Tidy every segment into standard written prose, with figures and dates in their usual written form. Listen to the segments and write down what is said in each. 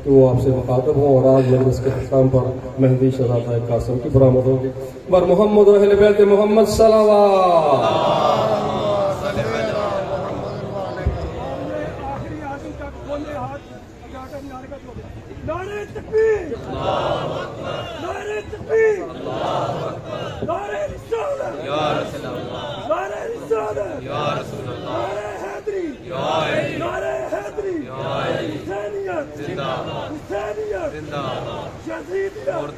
کہ وہ آپ سے مخاطب ہوں، اور آج مجلس کے اختتام پر مہدی شہزادہ قاسم کی برآمد ہوگی۔ بر محمد و اہل بیت محمد صلوات۔ نعرہ تکبیر، نعرہ تکبیر، نعرہ رسالت، نعرہ رسالت، نعرہ حیدری، نعرہ حیدری، حسینیت، حسینیت، یزیدیت،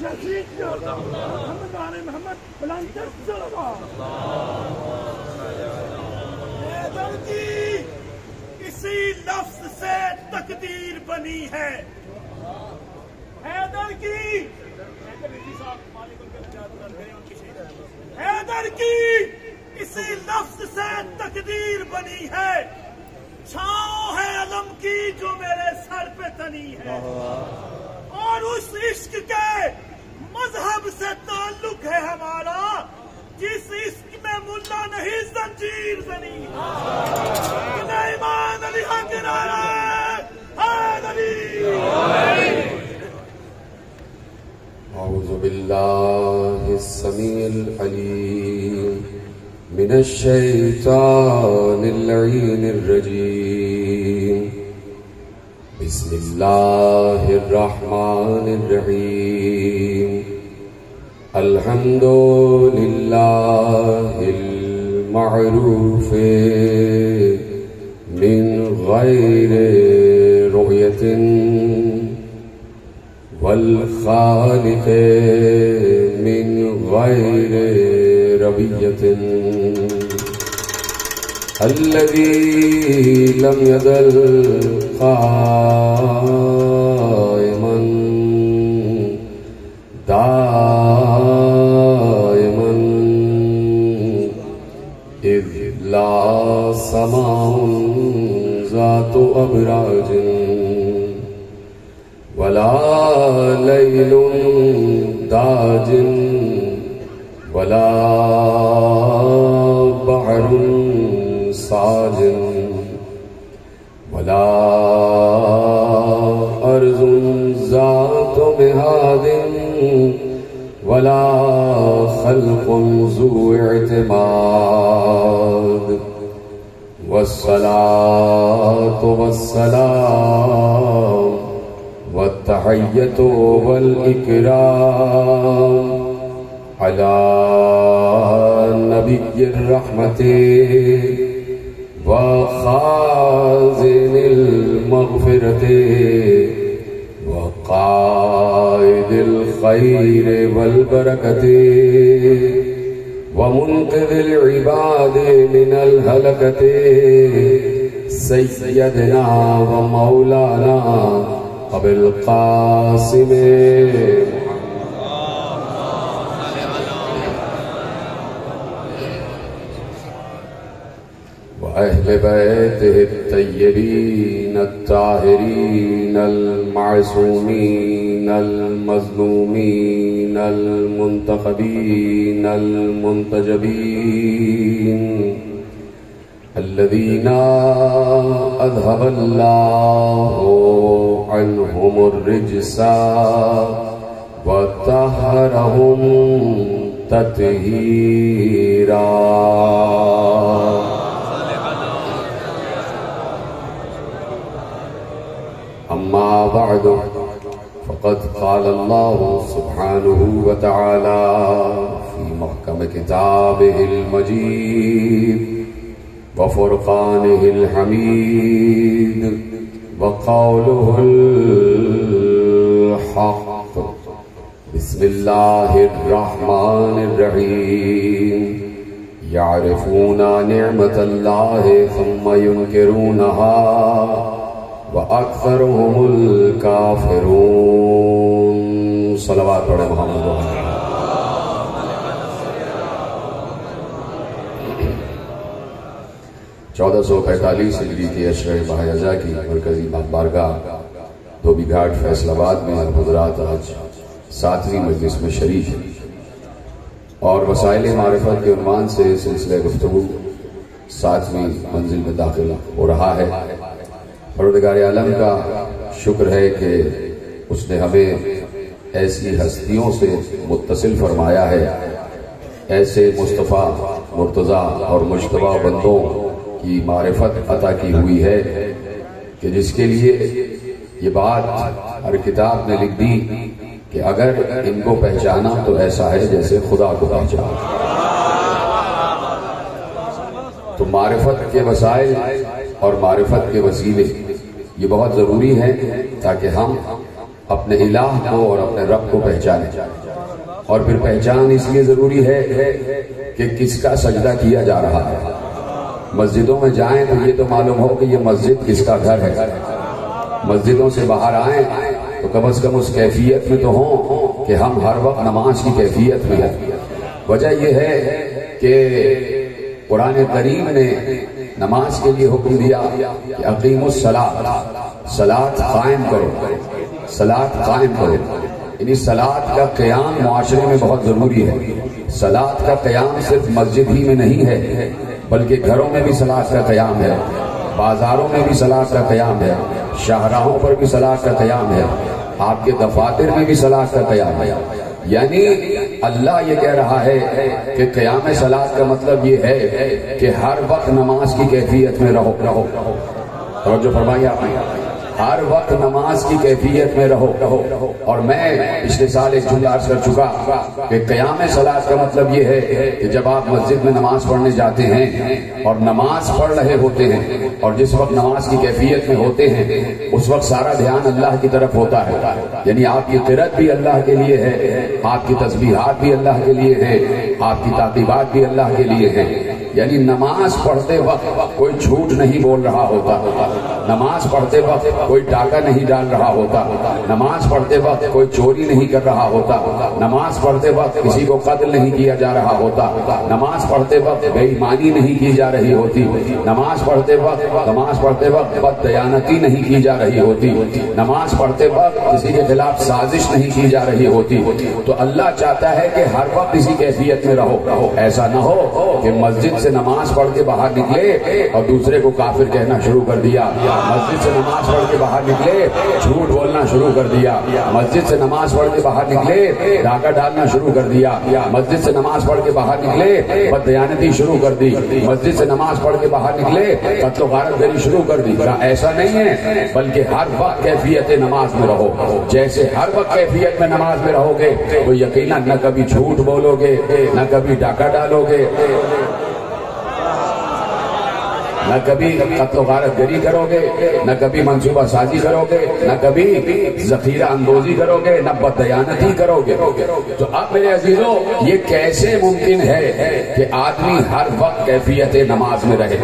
یزیدیت، محمد آل محمد بلند صلوات۔ حیدر کی اسی لفظ سے تقدیر بنی ہے، حیدر کی اسی لفظ سے تقدیر بنی ہے، چھاؤں ہے علم کی جو میرے سر پہ تنی ہے، اور اس عشق کے مذہب سے تعلق ہے ہمارا جس عشق میں ملا نہیں زنجیر زنی ہے۔ ایمان علی حق نعرہ حیدری۔ اعوذ باللہ السمیع العلیم من الشیطان اللعین الرجیم، بسم اللہ الرحمن الرحیم، الحمد للہ المعروف من غیر رؤیت والخالق من غیر ربیت، الذی لم یزل قائما دائما اذ لا سماء ذات ابراج ولا لیل داج ولا بحر ساج ولا ارض ذات مہاد ولا خلق ذو اعتماد، والصلاة والسلام والتحیۃ والإکرام علی نبی الرحمت وخازن المغفرت وقائد الخیر والبرکت ومنقذ العباد من الہلکت، سیدنا ومولانا ابو القاسم وأهل بيته الطيبين الطاهرين المعصومين المظلومين المنتخبين المنتجبين، الذين أذهب الله عنهم الرجس وطهرهم تطهيرا۔ أما بعد، فقد قال الله سبحانه وتعالى في محكم كتابه المجيد وفرقانه الحميد وقوله الحق، بسم الله الرحمن الرحيم، يعرفون نعمة الله ثم ينكرونها وَأَكْثَرُهُمُ الْكَافِرُونَ۔ صلوات پڑھے محمد و 1445 ہجری کے اشرح ماہ رضا کی مرکزی بارگاہ دھوبی گھاٹ فیصل آباد میں حضرات آج 7ویں مجلس میں شریک ہیں، اور وسائل معرفت کے عنوان سے سلسلہ گفتگو 7ویں منزل میں داخل ہو رہا ہے۔ پروردگار عالم کا شکر ہے کہ اس نے ہمیں ایسی ہستیوں سے متصل فرمایا ہے، ایسے مصطفیٰ مرتضیٰ اور مجتبیٰ بندوں کی معرفت عطا کی ہوئی ہے کہ جس کے لیے یہ بات ہر کتاب نے لکھ دی کہ اگر ان کو پہچانا تو ایسا ہے جیسے خدا کو پہچانا۔ تو معرفت کے وسائل اور معرفت کے وسیلے یہ بہت ضروری ہیں تاکہ ہم اپنے الہ کو اور اپنے رب کو پہچانیں۔ اور پھر پہچان اس لیے ضروری ہے کہ کس کا سجدہ کیا جا رہا ہے۔ مسجدوں میں جائیں تو یہ تو معلوم ہو کہ یہ مسجد کس کا گھر ہے، مسجدوں سے باہر آئیں تو کم از کم اس کیفیت میں تو ہوں کہ ہم ہر وقت نماز کی کیفیت میں ہیں۔ وجہ یہ ہے کہ قرآن کریم نے نماز کے لیے حکم دیا کہ اقیم الصلاۃ، صلاۃ قائم کرو، صلاۃ قائم کرو۔ یعنی صلاۃ کا قیام معاشرے میں بہت ضروری ہے۔ صلاۃ کا قیام صرف مسجد ہی میں نہیں ہے بلکہ گھروں میں بھی صلاۃ کا قیام ہے، بازاروں میں بھی صلاۃ کا قیام ہے، شاہراہوں پر بھی صلاۃ کا قیام ہے، آپ کے دفاتر میں بھی صلاۃ کا قیام ہے۔ یعنی اللہ یہ کہہ رہا ہے کہ قیام صلاۃ کا مطلب یہ ہے کہ ہر وقت نماز کی کیفیت میں رہو۔ توجہ فرمائیے آپ نے، ہر وقت نماز کی کیفیت میں رہو۔ اور میں پچھلے سال ایک جملہ عرض کر چکا کہ قیام صلاۃ کا مطلب یہ ہے کہ جب آپ مسجد میں نماز پڑھنے جاتے ہیں اور نماز پڑھ رہے ہوتے ہیں اور جس وقت نماز کی کیفیت میں ہوتے ہیں اس وقت سارا دھیان اللہ کی طرف ہوتا ہے۔ یعنی آپ کی قرأت بھی اللہ کے لیے ہے، آپ کی تسبیحات بھی اللہ کے لیے ہے، آپ کی تعقیبات بھی اللہ کے لیے ہیں۔ یعنی نماز پڑھتے وقت کوئی جھوٹ نہیں بول رہا ہوتا، نماز پڑھتے وقت کوئی ڈاکہ نہیں ڈال رہا ہوتا، نماز پڑھتے وقت کوئی چوری نہیں کر رہا ہوتا، نماز پڑھتے وقت کسی کو قتل نہیں کیا جا رہا ہوتا، نماز پڑھتے وقت بے ایمانی نہیں کی جا رہی ہوتی، نماز پڑھتے وقت بد دیانتی نہیں کی جا رہی ہوتی، نماز پڑھتے وقت کسی کے خلاف سازش نہیں کی جا رہی ہوتی۔ تو اللہ چاہتا ہے کہ ہر وقت اسی کیفیت میں رہو۔ ایسا نہ ہو کہ مسجد سے نماز پڑھ کے باہر نکلے اور دوسرے کو کافر کہنا شروع کر دیا، مسجد سے نماز پڑھ کے باہر نکلے جھوٹ بولنا شروع کر دیا، مسجد سے نماز پڑھ کے باہر نکلے ڈاکہ ڈالنا شروع کر دیا، مسجد سے نماز پڑھ کے باہر نکلے بددیانتی شروع کر دی، مسجد سے نماز پڑھ کے باہر نکلے قتل و غارت گری شروع کر دی۔ ایسا نہیں ہے، بلکہ ہر وقت کیفیت نماز میں رہو۔ جیسے ہر وقت کیفیت میں نماز میں رہو گے تو یقیناً نہ کبھی جھوٹ بولو گے، نہ کبھی ڈاکہ ڈالو گے، نہ کبھی قتل و غارت گری کرو گے، نہ کبھی منصوبہ سازی کرو گے، نہ کبھی ذخیرہ اندوزی کرو گے، نہ بددیانتی کرو گے۔ تو اب میرے عزیزوں یہ کیسے ممکن ہے کہ آدمی ہر وقت کیفیت نماز میں رہے؟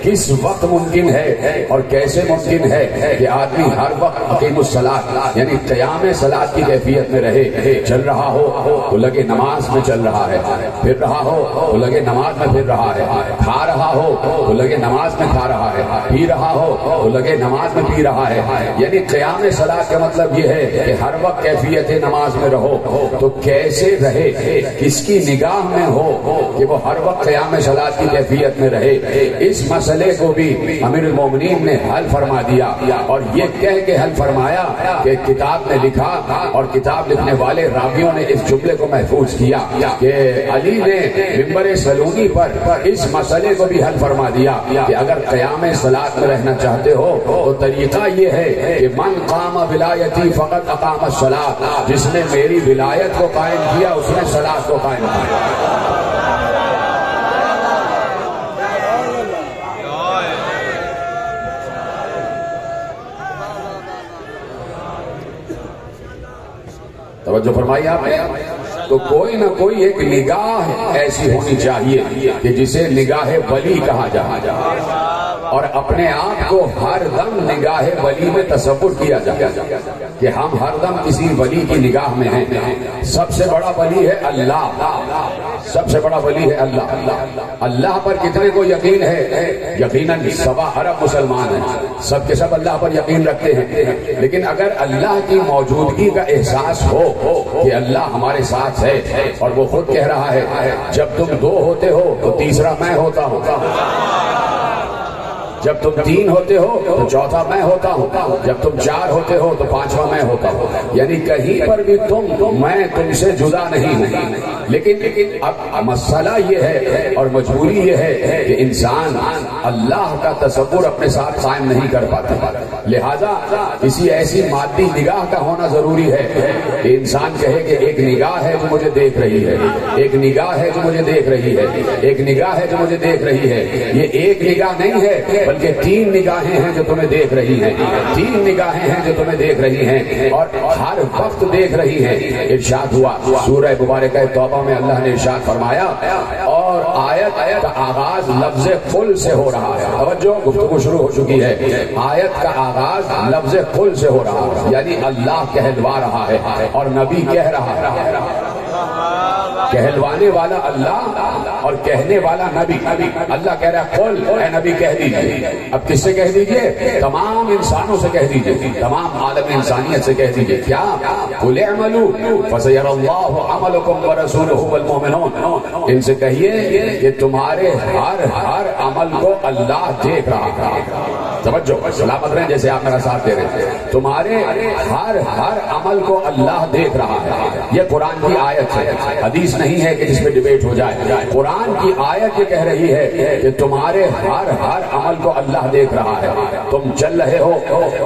کس وقت ممکن ہے اور کیسے ممکن ہے کہ آدمی ہر وقت اقیم الصلاۃ یعنی قیام صلاۃ کی کیفیت میں رہے؟ چل رہا ہو تو لگے نماز میں چل رہا ہے، پھر رہا ہو تو لگے نماز میں پھر رہا ہے، کھا رہا ہو تو لگے نماز میں کھا رہا ہے، پی رہا ہو تو لگے نماز میں پی رہا ہے۔ یعنی قیام صلاۃ کا مطلب یہ ہے کہ ہر وقت کیفیت نماز میں رہو۔ تو کیسے رہے؟ کس کی نگاہ میں ہو کہ وہ ہر وقت قیام صلاۃ کی کیفیت میں رہے؟ اس مسئلے کو بھی امیر المومنین نے حل فرما دیا، اور یہ کہہ کے حل فرمایا کہ کتاب نے لکھا اور کتاب لکھنے والے راویوں نے اس جملے کو محفوظ کیا کہ علی نے منبر سلونی پر اس مسئلے کو بھی حل فرما دیا کہ اگر قیام صلاۃ میں رہنا چاہتے ہو تو طریقہ یہ ہے کہ من قام ولایتی فقط اقام الصلاۃ، جس نے میری ولایت کو قائم کیا اس نے صلاۃ کو قائم کیا۔ توجہ فرمائیے آپ نے۔ تو کوئی نہ کوئی ایک نگاہ ایسی ہونی چاہیے کہ جسے نگاہ ولی کہا جائے، اور اپنے آپ کو ہر دم نگاہ ولی میں تصور کیا جائے کہ ہم ہر دم کسی ولی کی نگاہ میں ہیں۔ سب سے بڑا ولی ہے اللہ، سب سے بڑا ولی ہے اللہ۔ اللہ پر کتنے کو یقین ہے؟ یقیناً 1.25 ارب مسلمان ہیں، سب کے سب اللہ پر یقین رکھتے ہیں، لیکن اگر اللہ کی موجودگی کا احساس ہو کہ اللہ ہمارے ساتھ ہے، اور وہ خود کہہ رہا ہے جب تم 2 ہوتے ہو تو تیسرا میں ہوتا ہوں، جب تم 3 ہوتے ہو تو چوتھا میں ہوتا ہوں، جب تم 4 ہوتے ہو تو 5واں میں ہوتا ہوں، یعنی کہیں پر بھی میں تم سے جدا نہیں ہوں۔ لیکن اب مسئلہ یہ ہے اور مجبوری یہ ہے کہ انسان اللہ کا تصور اپنے ساتھ قائم نہیں کر پاتا، لہذا کسی ایسی مادی نگاہ کا ہونا ضروری ہے کہ انسان کہے کہ ایک نگاہ ہے جو مجھے دیکھ رہی ہے، ایک نگاہ ہے جو مجھے دیکھ رہی ہے، ایک نگاہ ہے جو مجھے دیکھ رہی ہے۔ یہ ایک نگاہ نہیں ہے بلکہ 3 نگاہیں ہیں جو تمہیں دیکھ رہی ہیں، 3 نگاہیں ہیں جو تمہیں دیکھ رہی ہیں اور ہر وقت دیکھ رہی ہیں۔ ارشاد ہوا سورہ مبارکہ توبہ میں اللہ نے ارشاد فرمایا، اور آیت کا آغاز لفظ قل سے ہو رہا ہے۔ توجہ، گفتگو شروع ہو چکی ہے۔ آیت کا آغاز لفظ قل سے ہو رہا ہے، یعنی اللہ کہلوا رہا ہے اور نبی کہہ رہا ہے۔ کہلوانے والا اللہ اور کہنے والا نبی۔ اللہ کہہ رہا ہے قل، اے نبی کہہ دیجئے۔ اب کس سے کہہ دیجئے؟ تمام انسانوں سے کہہ دیجئے، تمام عالم انسانیت سے کہہ دیجئے۔ کیا؟ قل اعملوا فسيرى الله عملكم ورسوله والمؤمنون۔ ان سے کہیے کہ تمہارے ہر عمل کو اللہ دیکھ رہا ہے۔ توجہ، سلامت رہیں جیسے آپ میرا ساتھ دے رہے ہیں۔ تمہارے ہر عمل کو اللہ دیکھ رہا ہے۔ یہ قرآن کی آیت ہے، حدیث نہیں ہے کہ جس پہ ڈیبیٹ ہو جائے۔ قرآن کی آیت یہ کہہ رہی ہے کہ تمہارے ہر عمل کو اللہ دیکھ رہا ہے۔ تم چل رہے ہو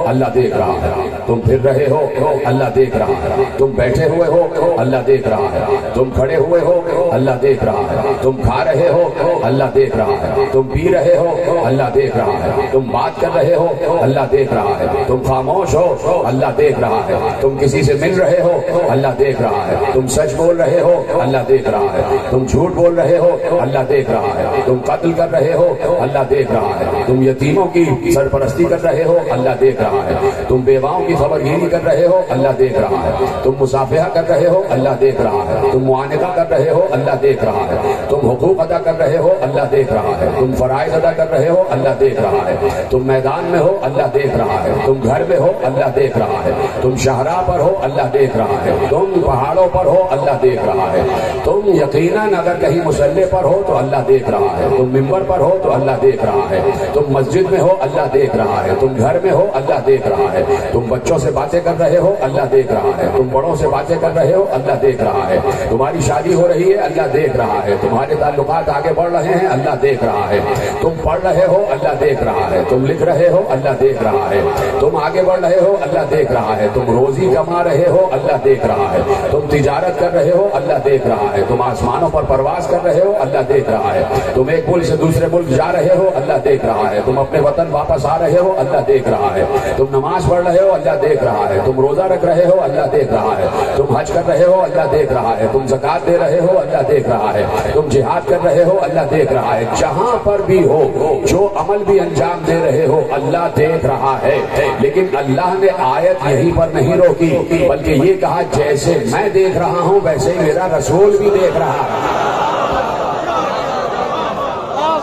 اللہ دیکھ رہا ہے، تم پھر رہے ہو اللہ دیکھ رہا ہے، تم بیٹھے ہوئے ہو اللہ دیکھ رہا ہے، تم کھڑے ہوئے ہو اللہ دیکھ رہا ہے، تم کھا رہے ہو اللہ دیکھ رہا ہے، تم پی رہے ہو اللہ دیکھ رہا ہے، تم بات کر رہے ہو اللہ دیکھ رہا ہے، تم خاموش ہو اللہ دیکھ رہا ہے، تم کسی سے مل رہے ہو اللہ دیکھ رہا ہے، تم سچ بول رہے ہو اللہ دیکھ رہا ہے، تم جھوٹ بول رہے ہو اللہ دیکھ رہا ہے، تم قتل کر رہے ہو اللہ دیکھ رہا ہے، تم یتیموں کی سرپرستی کر رہے ہو اللہ دیکھ رہا ہے، تم بیواؤں کی خبرگیری کر رہے ہو اللہ دیکھ رہا ہے، تم مصافحہ کر رہے ہو اللہ دیکھ رہا ہے، تم معانقہ کر رہے ہو اللہ دیکھ رہا ہے، تم حقوق ادا کر رہے ہو اللہ دیکھ رہا ہے، تم فرائض ادا کر رہے ہو اللہ دیکھ رہا ہے، تم میدان میں ہو اللہ دیکھ رہا ہے، تم گھر میں ہو اللہ دیکھ رہا ہے، تم شاہراہ پر ہو اللہ دیکھ رہا ہے، تم پہاڑوں پر ہو اللہ دیکھ رہا ہے، تم یقیناً اگر کہیں مصلی پر ہو تو اللہ دیکھ رہا ہے، تم ممبر پر ہو تو اللہ دیکھ رہا ہے، تم مسجد میں ہو اللہ دیکھ رہا ہے، تم گھر میں ہو اللہ دیکھ رہا ہے، تم بچوں سے باتیں کر رہے ہو اللہ دیکھ رہا ہے، تم بڑوں سے باتیں کر رہے ہو اللہ دیکھ رہا ہے، تمہاری شادی ہو رہی ہے اللہ دیکھ رہا ہے، تمہارے تعلقات آگے بڑھ رہے ہیں اللہ دیکھ رہا ہے، تم پڑھ رہے ہو اللہ دیکھ رہا ہے، تم لکھ رہے ہو اللہ دیکھ رہا ہے، تم آگے بڑھ رہے ہو اللہ دیکھ رہا ہے، تم روزی کما رہے ہو اللہ دیکھ رہا ہے، تم تجارت کر رہے ہو اللہ دیکھ رہا ہے، تم آسمانوں پر پرواز کر رہے ہو اللہ دیکھ رہا ہے، تم ایک ملک سے دوسرے ملک جا رہے ہو اللہ دیکھ رہا ہے، تم اپنے وطن واپس آ رہے ہو اللہ دیکھ رہا ہے، تم نماز پڑھ رہے ہو اللہ دیکھ رہا ہے، تم روزہ رکھ رہے ہو اللہ دیکھ رہا ہے، تم حج کر رہے ہو اللہ دیکھ رہا ہے، تم زکات دے رہے ہو اللہ دیکھ رہا ہے، تم جہاد کر رہے ہو اللہ دیکھ رہا ہے، جہاں پر بھی ہو جو عمل بھی انجام دے رہے ہو اللہ دیکھ رہا ہے۔ لیکن اللہ نے آیت یہیں پر نہیں روکی بلکہ یہ کہا جیسے میں دیکھ رہا ہوں ویسے ہی میرا رسول بھی دیکھ رہا ہے۔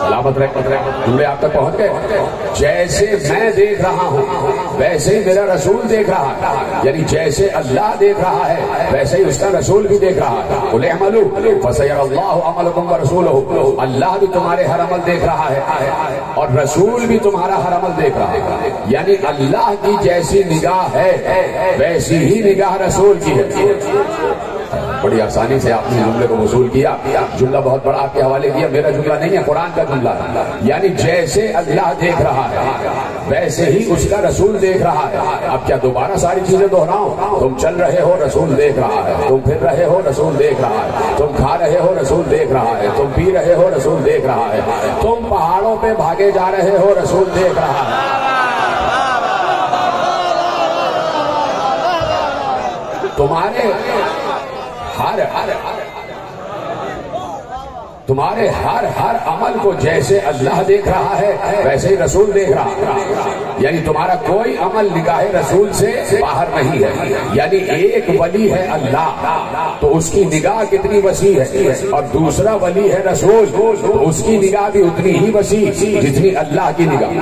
سلامت رہے، جملے آپ تک پہنچ گئے؟ جیسے میں دیکھ رہا ہوں ویسے ہی میرا رسول دیکھ رہا ہے، یعنی جیسے اللہ دیکھ رہا ہے ویسے ہی اس کا رسول بھی دیکھ رہا ہے۔ قل اعملوا فسيرى الله عملكم ورسوله، اللہ بھی تمہارے ہر عمل دیکھ رہا ہے اور رسول بھی تمہارا ہر عمل دیکھ رہا ہے، یعنی اللہ کی جیسی نگاہ ہے ویسی ہی نگاہ رسول کی ہے۔ بڑی آسانی سے آپ نے جملے کو وصول کیا، جملہ بہت بڑا آپ کے حوالے کیا، میرا جملہ نہیں ہے قرآن کا جملہ ہے، یعنی جیسے اللہ دیکھ رہا ہے ویسے ہی اس کا رسول دیکھ رہا ہے۔ اب کیا دوبارہ ساری چیزیں دہراؤں؟ تم چل رہے ہو رسول دیکھ رہا ہے، تم پھر رہے ہو رسول دیکھ رہا ہے، تم کھا رہے ہو رسول دیکھ رہا ہے، تم پی رہے ہو رسول دیکھ رہا ہے، تم پہاڑوں پہ بھاگے جا رہے ہو رسول دیکھ رہا ہے۔ تمہارے ہر عمل کو جیسے اللہ دیکھ رہا ہے ویسے ہی رسول دیکھ رہا ہے، یعنی تمہارا کوئی عمل نگاہ رسول سے باہر نہیں ہے، یعنی ایک ولی ہے اللہ تو اس کی نگاہ کتنی وسیع ہے، اور دوسرا ولی ہے رسول تو اس کی نگاہ بھی اتنی ہی وسیع جتنی اللہ کی نگاہ۔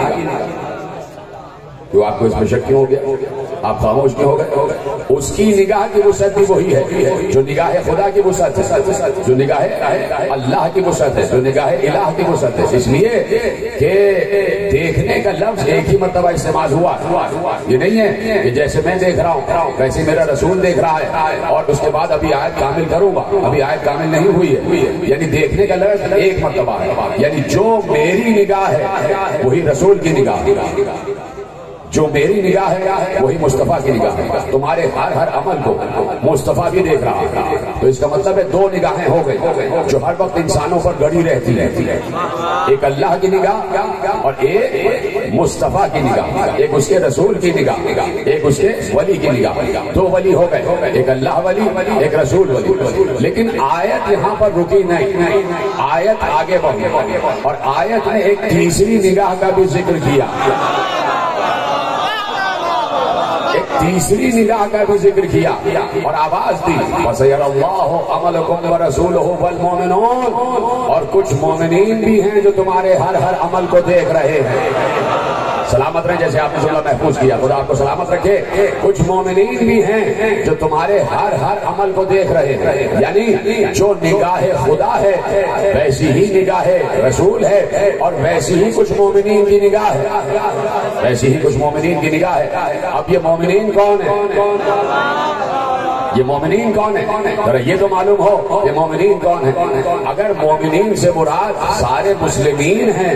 کیوں آپ کو اس میں شک کیوں ہو گیا؟ آپ خاموش کیوں ہو گئے؟ اس کی نگاہ کی وسعت بھی وہی ہے جو نگاہ خدا کی وسعت ہے، جو نگاہ اللہ کی وسعت ہے، جو نگاہ الہ کی وسعت ہے۔ اس لیے کہ دیکھنے کا لفظ ایک ہی مرتبہ استعمال ہوا، یہ نہیں ہے کہ جیسے میں دیکھ رہا ہوں ویسے میرا رسول دیکھ رہا ہے اور اس کے بعد ابھی آیت کامل کروں گا، ابھی آیت کامل نہیں ہوئی ہے، یعنی دیکھنے کا لفظ ایک مرتبہ ہے، یعنی جو میری نگاہ ہے وہی رسول کی نگاہ ہے، جو میری نگاہ ہے وہی مصطفیٰ کی نگاہ ہے۔ تمہارے ہر عمل کو مصطفیٰ بھی دیکھ رہا ہے، تو اس کا مطلب ہے دو نگاہیں ہو گئی جو ہر وقت انسانوں پر گڑی رہتی ہے، ایک اللہ کی نگاہ اور ایک مصطفیٰ کی نگاہ، ایک اس کے رسول کی نگاہ، ایک اس کے ولی کی نگاہ۔ دو ولی ہو گئے، ایک اللہ ولی ایک رسول ولی۔ لیکن آیت یہاں پر رکی نہیں، آیت آگے بڑھی اور آیت نے ایک تیسری نگاہ کا بھی ذکر کیا، تیسری نگاہ کا بھی ذکر کیا اور آواز دی وَسَيَرَ اللَّهُ عَمَلَكُمْ وَرَسُولُهُ وَالْمُؤْمِنُونَ، اور کچھ مومنین بھی ہیں جو تمہارے ہر عمل کو دیکھ رہے ہیں۔ سلامت رہیں، جیسے آپ نے جملہ محفوظ کیا، خدا آپ کو سلامت رکھے۔ کچھ مومنین بھی ہیں جو تمہارے ہر عمل کو دیکھ رہے ہیں، یعنی جو نگاہ خدا ہے ویسی ہی نگاہ رسول ہے اور ویسی ہی کچھ مومنین کی نگاہ ہے، ویسی ہی کچھ مومنین کی نگاہ ہے۔ اب یہ مومنین کون ہے؟ یہ مومنین کون ہے؟ ذرا یہ تو معلوم ہو کہ مومنین کون ہے۔ اگر مومنین سے مراد سارے مسلمین ہیں،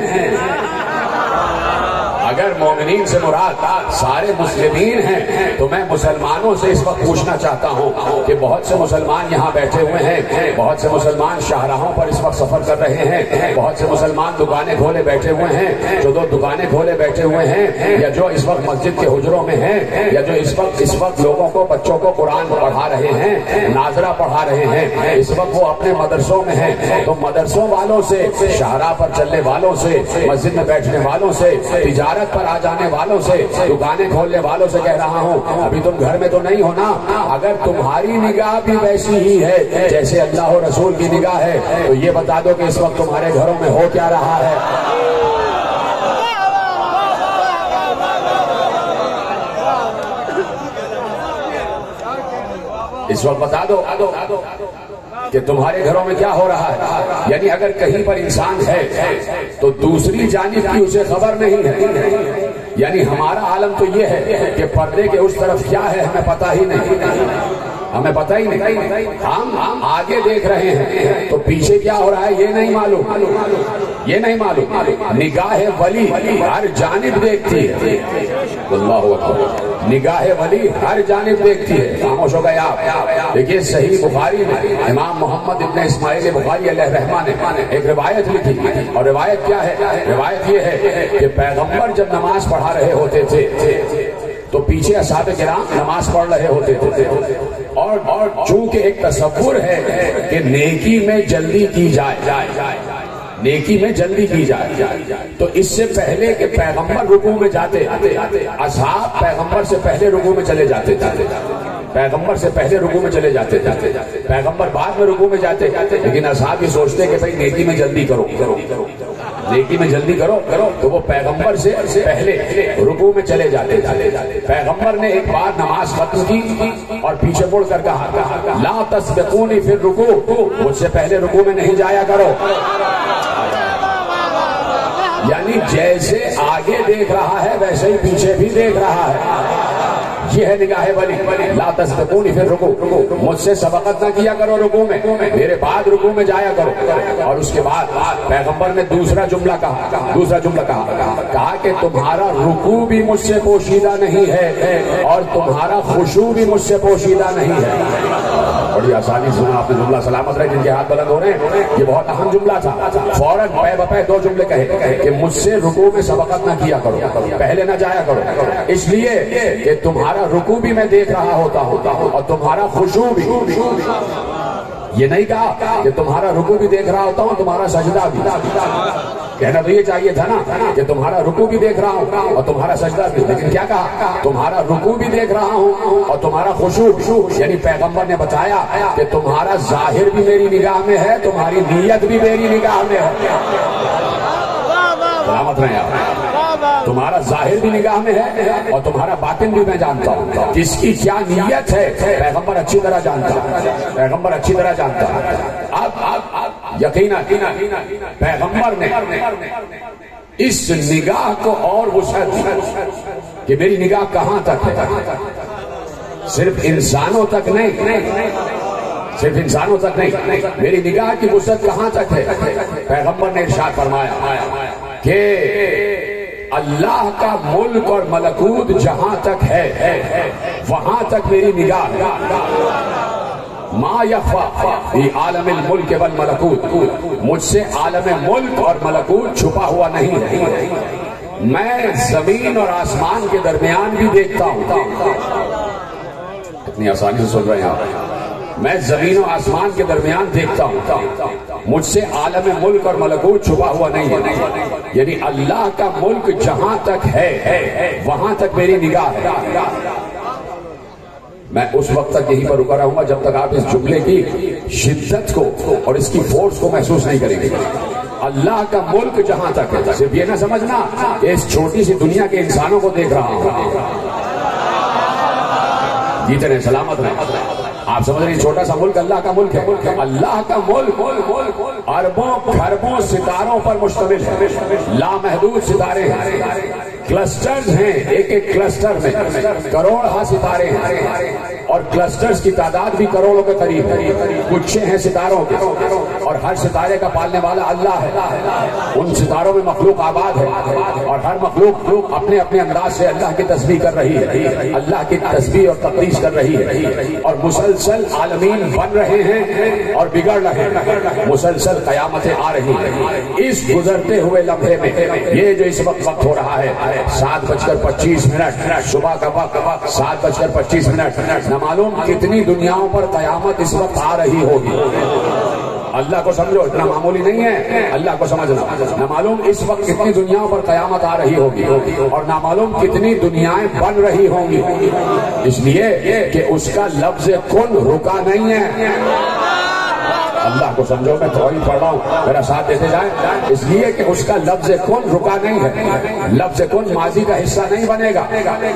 اگر مومنین سے مراد سارے مسلمین ہیں تو میں مسلمانوں سے اس وقت پوچھنا چاہتا ہوں کہ بہت سے مسلمان یہاں بیٹھے ہوئے ہیں، بہت سے مسلمان شاہراہوں پر اس وقت سفر کر رہے ہیں، بہت سے مسلمان دکانیں کھولے بیٹھے ہوئے ہیں، جو دکانیں کھولے بیٹھے ہوئے ہیں یا جو اس وقت مسجد کے حجروں میں ہیں یا جو اس وقت لوگوں کو بچوں کو قرآن پڑھا رہے ہیں، ناظرہ پڑھا رہے ہیں، اس وقت وہ اپنے مدرسوں میں ہیں، تو مدرسوں والوں سے، شاہراہ پر چلنے والوں سے، مسجد میں بیٹھنے والوں سے، تجارت پر آ جانے والوں سے، دکانیں کھولنے والوں سے کہہ رہا ہوں ابھی تم گھر میں تو نہیں ہونا، اگر تمہاری نگاہ بھی ویسی ہی ہے جیسے اللہ و رسول کی نگاہ ہے تو یہ بتا دو کہ اس وقت تمہارے گھروں میں ہو کیا رہا ہے۔ اس وقت بتا دو کہ تمہارے گھروں میں کیا ہو رہا ہے، یعنی اگر کہیں پر انسان ہے تو دوسری جانب کی اسے خبر نہیں ہے، یعنی ہمارا عالم تو یہ ہے کہ پردے کے اس طرف کیا ہے ہمیں پتہ ہی نہیں، ہمیں پتہ ہی نہیں، ہم آگے دیکھ رہے ہیں تو پیچھے کیا ہو رہا ہے یہ نہیں معلوم، یہ نہیں معلوم۔ نگاہ ولی ہر جانب دیکھتی ہے، اللہ اکبر، نگاہ ولی ہر جانب دیکھتی ہے۔ خاموش ہو گئے آپ، دیکھیے صحیح بخاری میں امام محمد ابن اسماعیل بخاری علیہ الرحمہ نے ایک روایت لکھی، اور روایت کیا ہے؟ روایت یہ ہے کہ پیغمبر جب نماز پڑھا رہے ہوتے تھے تو پیچھے اصحاب کرام نماز پڑھ رہے ہوتے تھے، اور چونکہ ایک تصور ہے کہ نیکی میں جلدی کی جائے، نیکی میں جلدی کی جائے، تو اس سے پہلے کہ پیغمبر رکوع میں جاتے، اصحاب پیغمبر سے پہلے رکوع میں چلے جاتے، پیغمبر سے پہلے رکوع میں چلے جاتے، پیغمبر بعد میں رکوع میں جاتے، لیکن اصحاب یہ سوچتے کہ بھائی نیکی میں جلدی کرو، نیکی میں جلدی کرو، تو وہ پیغمبر سے پہلے رکوع میں چلے جاتے۔ پیغمبر نے ایک بار نماز ختم کی اور پیچھے مڑ کر کہا لا تسبقونی فی الرکوع، مجھ سے پہلے رکوع میں نہیں جایا کرو، یعنی جیسے آگے دیکھ رہا ہے ویسے ہی پیچھے بھی دیکھ رہا ہے۔ یہ ہے نگاہ ولی، لا تسبقونی فی الرکوع، مجھ سے سبقت نہ کیا کرو رکوع میں، میرے بعد رکوع میں جایا کرو۔ اور اس کے بعد پیغمبر نے دوسرا جملہ کہا کہ تمہارا رکوع بھی مجھ سے پوشیدہ نہیں ہے اور تمہارا خشوع بھی مجھ سے پوشیدہ نہیں ہے۔ بڑی آسانی سے آپ نے جملہ سلامت رہے، جن کے ہاتھ بلند ہو رہے ہیں، یہ بہت اہم جملہ تھا، فوراً پے بپے دو جملے کہے کہ مجھ سے رکوع میں سبقت نہ کیا کرو، پہلے نہ جایا کرو، اس لیے کہ تمہارا رکوع بھی میں دیکھ رہا ہوتا ہوں اور تمہارا خشوع بھی۔ یہ نہیں کہا کہ تمہارا رکوع بھی دیکھ رہا ہوتا ہوں تمہارا سجدہ بھی، کہنا تو یہ چاہیے تھا نا کہ تمہارا رکوع بھی دیکھ رہا ہوں اور تمہارا سجدہ بھی، لیکن کیا کہا؟ تمہارا رکوع بھی دیکھ رہا ہوں اور تمہارا خشوع، یعنی پیغمبر نے بتایا کہ تمہارا ظاہر بھی میری نگاہ میں ہے، تمہاری نیت بھی میری نگاہ میں ہے۔ سلامت رہیں آپ۔ تمہارا ظاہر بھی نگاہ میں ہے اور تمہارا باطن بھی میں جانتا ہوں. کس کی کیا نیت ہے پیغمبر اچھی طرح جانتا ہے. پیغمبر اچھی طرح جانتا ہے. اب یقیناً پیغمبر نے اس نگاہ کو اور وسعت کہ میری نگاہ کہاں تک ہے. صرف انسانوں تک نہیں, صرف انسانوں تک نہیں, میری نگاہ کی وسعت کہاں تک ہے. پیغمبر نے ارشاد فرمایا کہ اللہ کا ملک اور ملکوت جہاں تک ہے وہاں تک میری نگاہ ہے. ما یخفا فی عالم الملک والملکوت, مجھ سے عالم ملک اور ملکوت چھپا ہوا نہیں ہے. میں زمین اور آسمان کے درمیان بھی دیکھتا ہوں. اتنی آسانی سے سن رہے ہیں. میں زمین و آسمان کے درمیان دیکھتا ہوں. مجھ سے عالم ملک اور ملکوت چھپا ہوا نہیں ہے. یعنی اللہ کا ملک جہاں تک ہے وہاں تک میری نگاہ ہے. میں اس وقت تک یہیں پر رکا رہوں گا جب تک آپ اس جملے کی شدت کو اور اس کی فورس کو محسوس نہیں کریں گے. اللہ کا ملک جہاں تک ہے, صرف یہ نہ سمجھنا کہ اس چھوٹی سی دنیا کے انسانوں کو دیکھ رہا ہوں. جیتے رہے, سلامت رہے. آپ سمجھ رہے ہیں چھوٹا سا ملک اللہ کا ملک ہے. اللہ کا ملک اربوں کھربوں ستاروں پر مشتمل ہے. لامحدود ستارے ہیں, کلسٹرز ہیں. ایک ایک کلسٹر میں کروڑ ستارے ہیں اور کلسٹرز کی تعداد بھی کروڑوں کے قریب ہے. گچھے ہیں ستاروں کے اور ہر ستارے کا پالنے والا اللہ ہے. ان ستاروں میں مخلوق آباد ہے اور ہر مخلوق اپنے اپنے انداز سے اللہ کی تسبیح کر رہی ہے, اللہ کی تسبیح اور تقدیس کر رہی ہے. اور مسلسل عالمین بن رہے ہیں اور بگڑ رہے ہیں. مسلسل قیامتیں آ رہی ہیں. اس گزرتے ہوئے لمحے میں یہ جو اس وقت ہو رہا ہے 7:25 صبح کا وقت 7:25 نہ معلوم کتنی دنیاؤں پر قیامت اس وقت آ رہی ہوگی. اللہ کو سمجھو, اتنا معمولی نہیں ہے. اللہ کو سمجھنا, نہ معلوم اس وقت کتنی دنیاؤں پر قیامت آ رہی ہوگی اور نہ معلوم کتنی دنیایں بن رہی ہوں گی. اس لیے کہ اس کا لفظ کن رکا نہیں ہے. اللہ کو سمجھو, میں تھوڑی پڑھ رہا ہوں, میرا ساتھ دیتے جائیں. اس لیے کہ اس کا لفظ کن رکا نہیں ہے. لفظ کن ماضی کا حصہ نہیں بنے گا.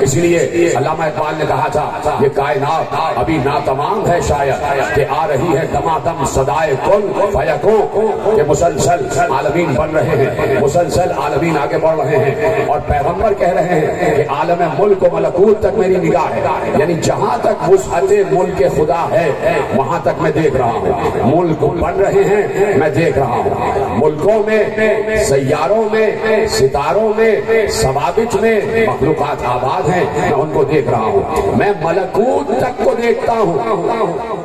اس لیے علامہ اقبال نے کہا تھا یہ کائنات ابھی ناتمام ہے شاید کہ آ رہی ہے دمادم صدائے کن فیکون. کہ مسلسل عالمین بن رہے ہیں, مسلسل عالمین آگے بڑھ رہے ہیں اور پیغمبر کہہ رہے ہیں کہ عالم ملک و ملکوت تک میری نگاہ ہے. یعنی جہاں تک وسعت ملک خدا ہے وہاں تک میں دیکھ رہا ہوں. ملک بن رہے ہیں میں دیکھ رہا ہوں. ملکوں میں, سیاروں میں, ستاروں میں, ثوابت میں مخلوقات آباد ہیں, میں ان کو دیکھ رہا ہوں. میں ملکوت تک کو دیکھتا ہوں.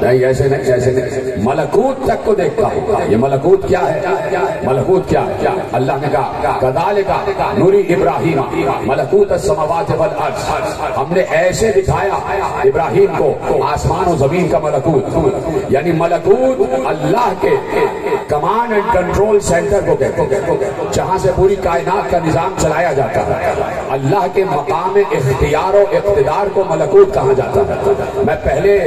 نہیں ایسے نہیں, ملکوت تک کو دیکھتا ہوں. یہ ملکوت کیا ہے؟ ملکوت کیا ہے؟ اللہ نے کہا کذالک نوری ابراہیم ملکوت السماوات والارض. ہم نے ایسے دکھایا ابراہیم کو آسمان و زمین کا ملکوت. یعنی ملکوت اللہ کے کمانڈ اینڈ کنٹرول سینٹر کو کہتے ہیں جہاں سے پوری کائنات کا نظام چلایا جاتا ہے. اللہ کے مقام اختیار و اقتدار کو ملکوت کہا جاتا ہے. میں پہلے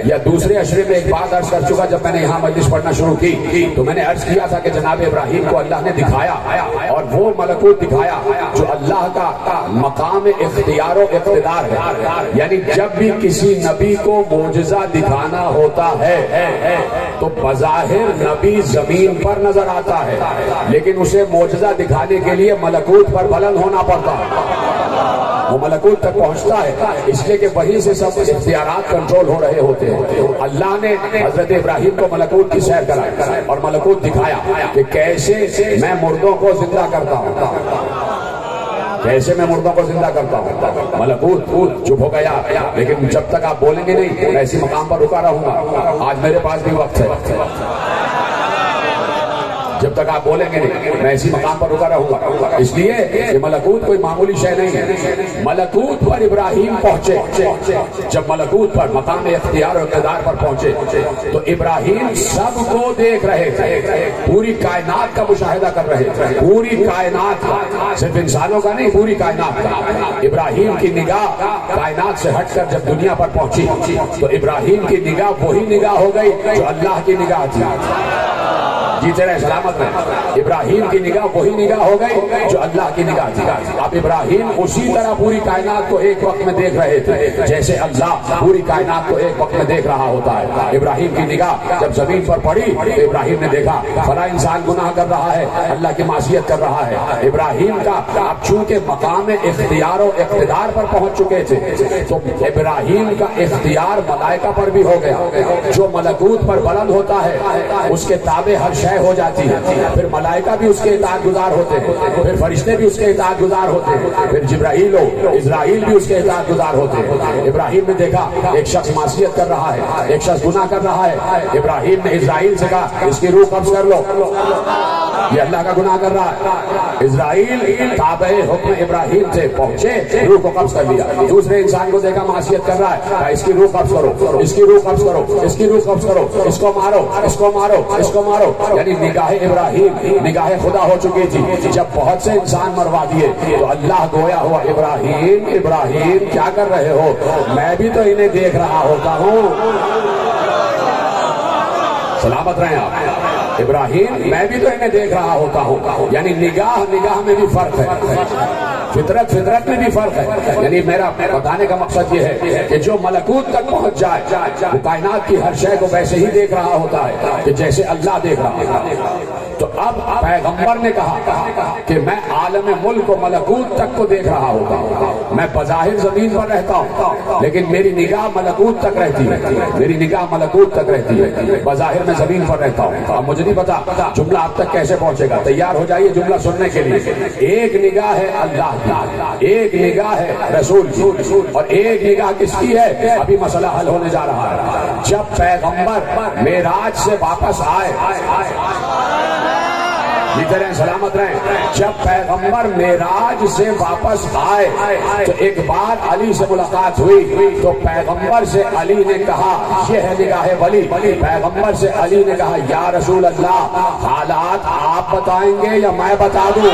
یا دوسرے اشرے میں ایک بات عرض کر چکا. جب میں نے یہاں مجلس پڑھنا شروع کی تو میں نے عرض کیا تھا کہ جناب ابراہیم کو اللہ نے دکھایا اور وہ ملکوت دکھایا جو اللہ کا مقام اختیار و اقتدار ہے. یعنی جب بھی کسی نبی کو معجزہ دکھانا ہوتا ہے تو بظاہر نبی زمین پر نظر آتا ہے لیکن اسے معجزہ دکھانے کے لیے ملکوت پر بلند ہونا پڑتا ہے. وہ ملکوت تک پہنچتا ہے اس لیے کہ وہیں سے سب اختیارات کنٹرول ہو رہے ہوتے ہیں. اللہ نے حضرت ابراہیم کو ملکوت کی سیر کرائی اور ملکوت دکھایا کہ کیسے میں مردوں کو زندہ کرتا ہوں, کیسے میں مردوں کو زندہ کرتا ہوں. ملکوت چپ ہو گیا لیکن جب تک آپ بولیں گے نہیں میں اسی مقام پر رکا رہوں گا. آج میرے پاس بھی وقت ہے, جب تک آپ بولیں گے نہیں میں اسی مقام پر رکا رہوں گا. اس لیے یہ ملکوت کوئی معمولی شے نہیں ہے. ملکوت پر ابراہیم پہنچے. جب ملکوت پر مقام اختیار و اقتدار پر پہنچے تو ابراہیم سب کو دیکھ رہے تھے, پوری کائنات کا مشاہدہ کر رہے تھے. پوری کائنات, صرف انسانوں کا نہیں, پوری کائنات کا. ابراہیم کی نگاہ کائنات سے ہٹ کر جب دنیا پر پہنچی تو ابراہیم کی نگاہ وہی نگاہ ہو گئی جو اللہ کی نگاہ تھی. جیتے رہے سلامت میں. ابراہیم کی نگاہ وہی نگاہ ہو گئی جو اللہ کی نگاہ تھی. اب ابراہیم اسی طرح پوری کائنات کو ایک وقت میں دیکھ رہے تھے جیسے اللہ پوری کائنات کو ایک وقت میں دیکھ رہا ہوتا ہے. ابراہیم کی نگاہ جب زمین پر پڑی تو ابراہیم نے دیکھا فلاں انسان گناہ کر رہا ہے, اللہ کی معصیت کر رہا ہے. ابراہیم کا اب چونکہ مقام اختیار و اقتدار پر پہنچ چکے تھے تو ابراہیم کا اختیار ملائکہ پر بھی ہو گیا. جو ملکوت پر بلند ہوتا ہے اس کے تابع ہر شے ہو جاتی ہے. پھر ملائکہ بھی اس کے اطاعت گزار ہوتے ہیں, پھر فرشتے بھی اس کے اطاعت گزار ہوتے ہیں, پھر جبرائیل و اسرائیل بھی اس کے اطاعت گزار ہوتے ہیں. ابراہیم نے دیکھا ایک شخص معصیت کر رہا ہے, ایک شخص گناہ کر رہا ہے. ابراہیم نے اسرائیل سے کہا اس کی روح قبض کر لو, یہ اللہ کا گناہ کر رہا ہے. اسرائیل تابع حکم ابراہیم سے پہنچے, روح کو قبض کر لیا. دوسرے انسان کو دیکھا معصیت کر رہا ہے, اس کی روح قبض کرو, اس کی روح قبض کرو, اس کی روح قبض کرو, اس کو مارو, اس کو مارو, اس کو مارو. یعنی نگاہ ابراہیم نگاہ خدا ہو چکی تھی. جب بہت سے انسان مروا دیے تو اللہ گویا ہوا ابراہیم ابراہیم کیا کر رہے ہو, میں بھی تو انہیں دیکھ رہا ہوتا ہوں. سلامت رہیں آپ. ابراہیم میں بھی تو انہیں دیکھ رہا ہوتا ہوں. یعنی نگاہ میں بھی فرق ہے, فطرت میں بھی فرق ہے. یعنی میرا بتانے کا مقصد یہ ہے کہ جو ملکوت تک پہنچ جائے وہ کائنات کی ہر شے کو ویسے ہی دیکھ رہا ہوتا ہے کہ جیسے اللہ دیکھ رہا ہے. تو اب پیغمبر نے کہا کہ میں عالم ملک و ملکوت تک کو دیکھ رہا ہوتا ہوں. میں بظاہر زمین پر رہتا ہوں لیکن میری نگاہ ملکوت تک رہتی ہے, میری نگاہ ملکوت تک رہتی ہے. بظاہر میں زمین پر رہتا ہوں. اب مجھے نہیں پتا جملہ آپ تک کیسے پہنچے گا. تیار ہو جائیے جملہ سننے کے لیے. ایک نگاہ ہے اللہ کی, ایک نگاہ ہے رسول کی, اور ایک نگاہ کس کی ہے, ابھی مسئلہ حل ہونے جا رہا ہے. جب پیغمبر معراج سے واپس آئے, سلامت رہیں, جب پیغمبر معراج سے واپس آئے تو ایک بار علی سے ملاقات ہوئی تو پیغمبر سے علی نے کہا یہ ہے نگاہ ولی. پیغمبر سے علی نے کہا یا رسول اللہ حالات آپ بتائیں گے یا میں بتا دوں.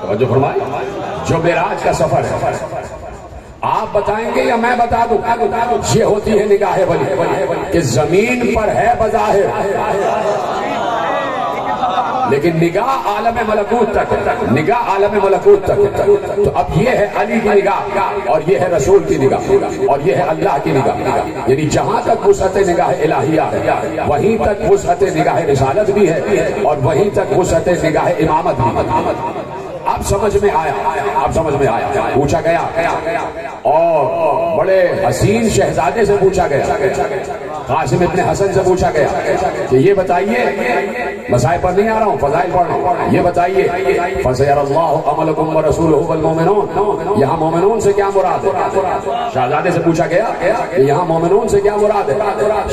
توجہ فرمائے. جو معراج کا سفر ہے آپ بتائیں گے یا میں بتا دوں. یہ ہوتی ہے نگاہ ولی کہ زمین پر ہے بظاہر لیکن نگاہ عالم ملکوت تک, نگاہ عالم ملکوت تک. تو اب یہ ہے علی کی نگاہ اور یہ ہے رسول کی نگاہ اور یہ ہے اللہ کی نگاہ. یعنی جہاں تک وسعت نگاہ الہیہ ہے وہیں تک وسعت نگاہ رسالت بھی ہے اور وہیں تک وسعت نگاہ امامت بھی. اب سمجھ میں آیا, پوچھا گیا اور بڑے حسین شہزادے سے پوچھا گیا, قاسم ابن حسن سے پوچھا گیا کہ یہ بتائیے, مسائل پر نہیں آ رہا ہوں, فضائل پڑھ رہا ہوں, یہ بتائیے فَسَيَرَ اللَّهُ عَمَلَكُمْ وَرَسُولُهُ وَالْمُؤْمِنُونَ, یہاں مومنون سے کیا مراد ہے. شہزادے سے پوچھا گیا کہ یہاں مومنون سے کیا مراد ہے.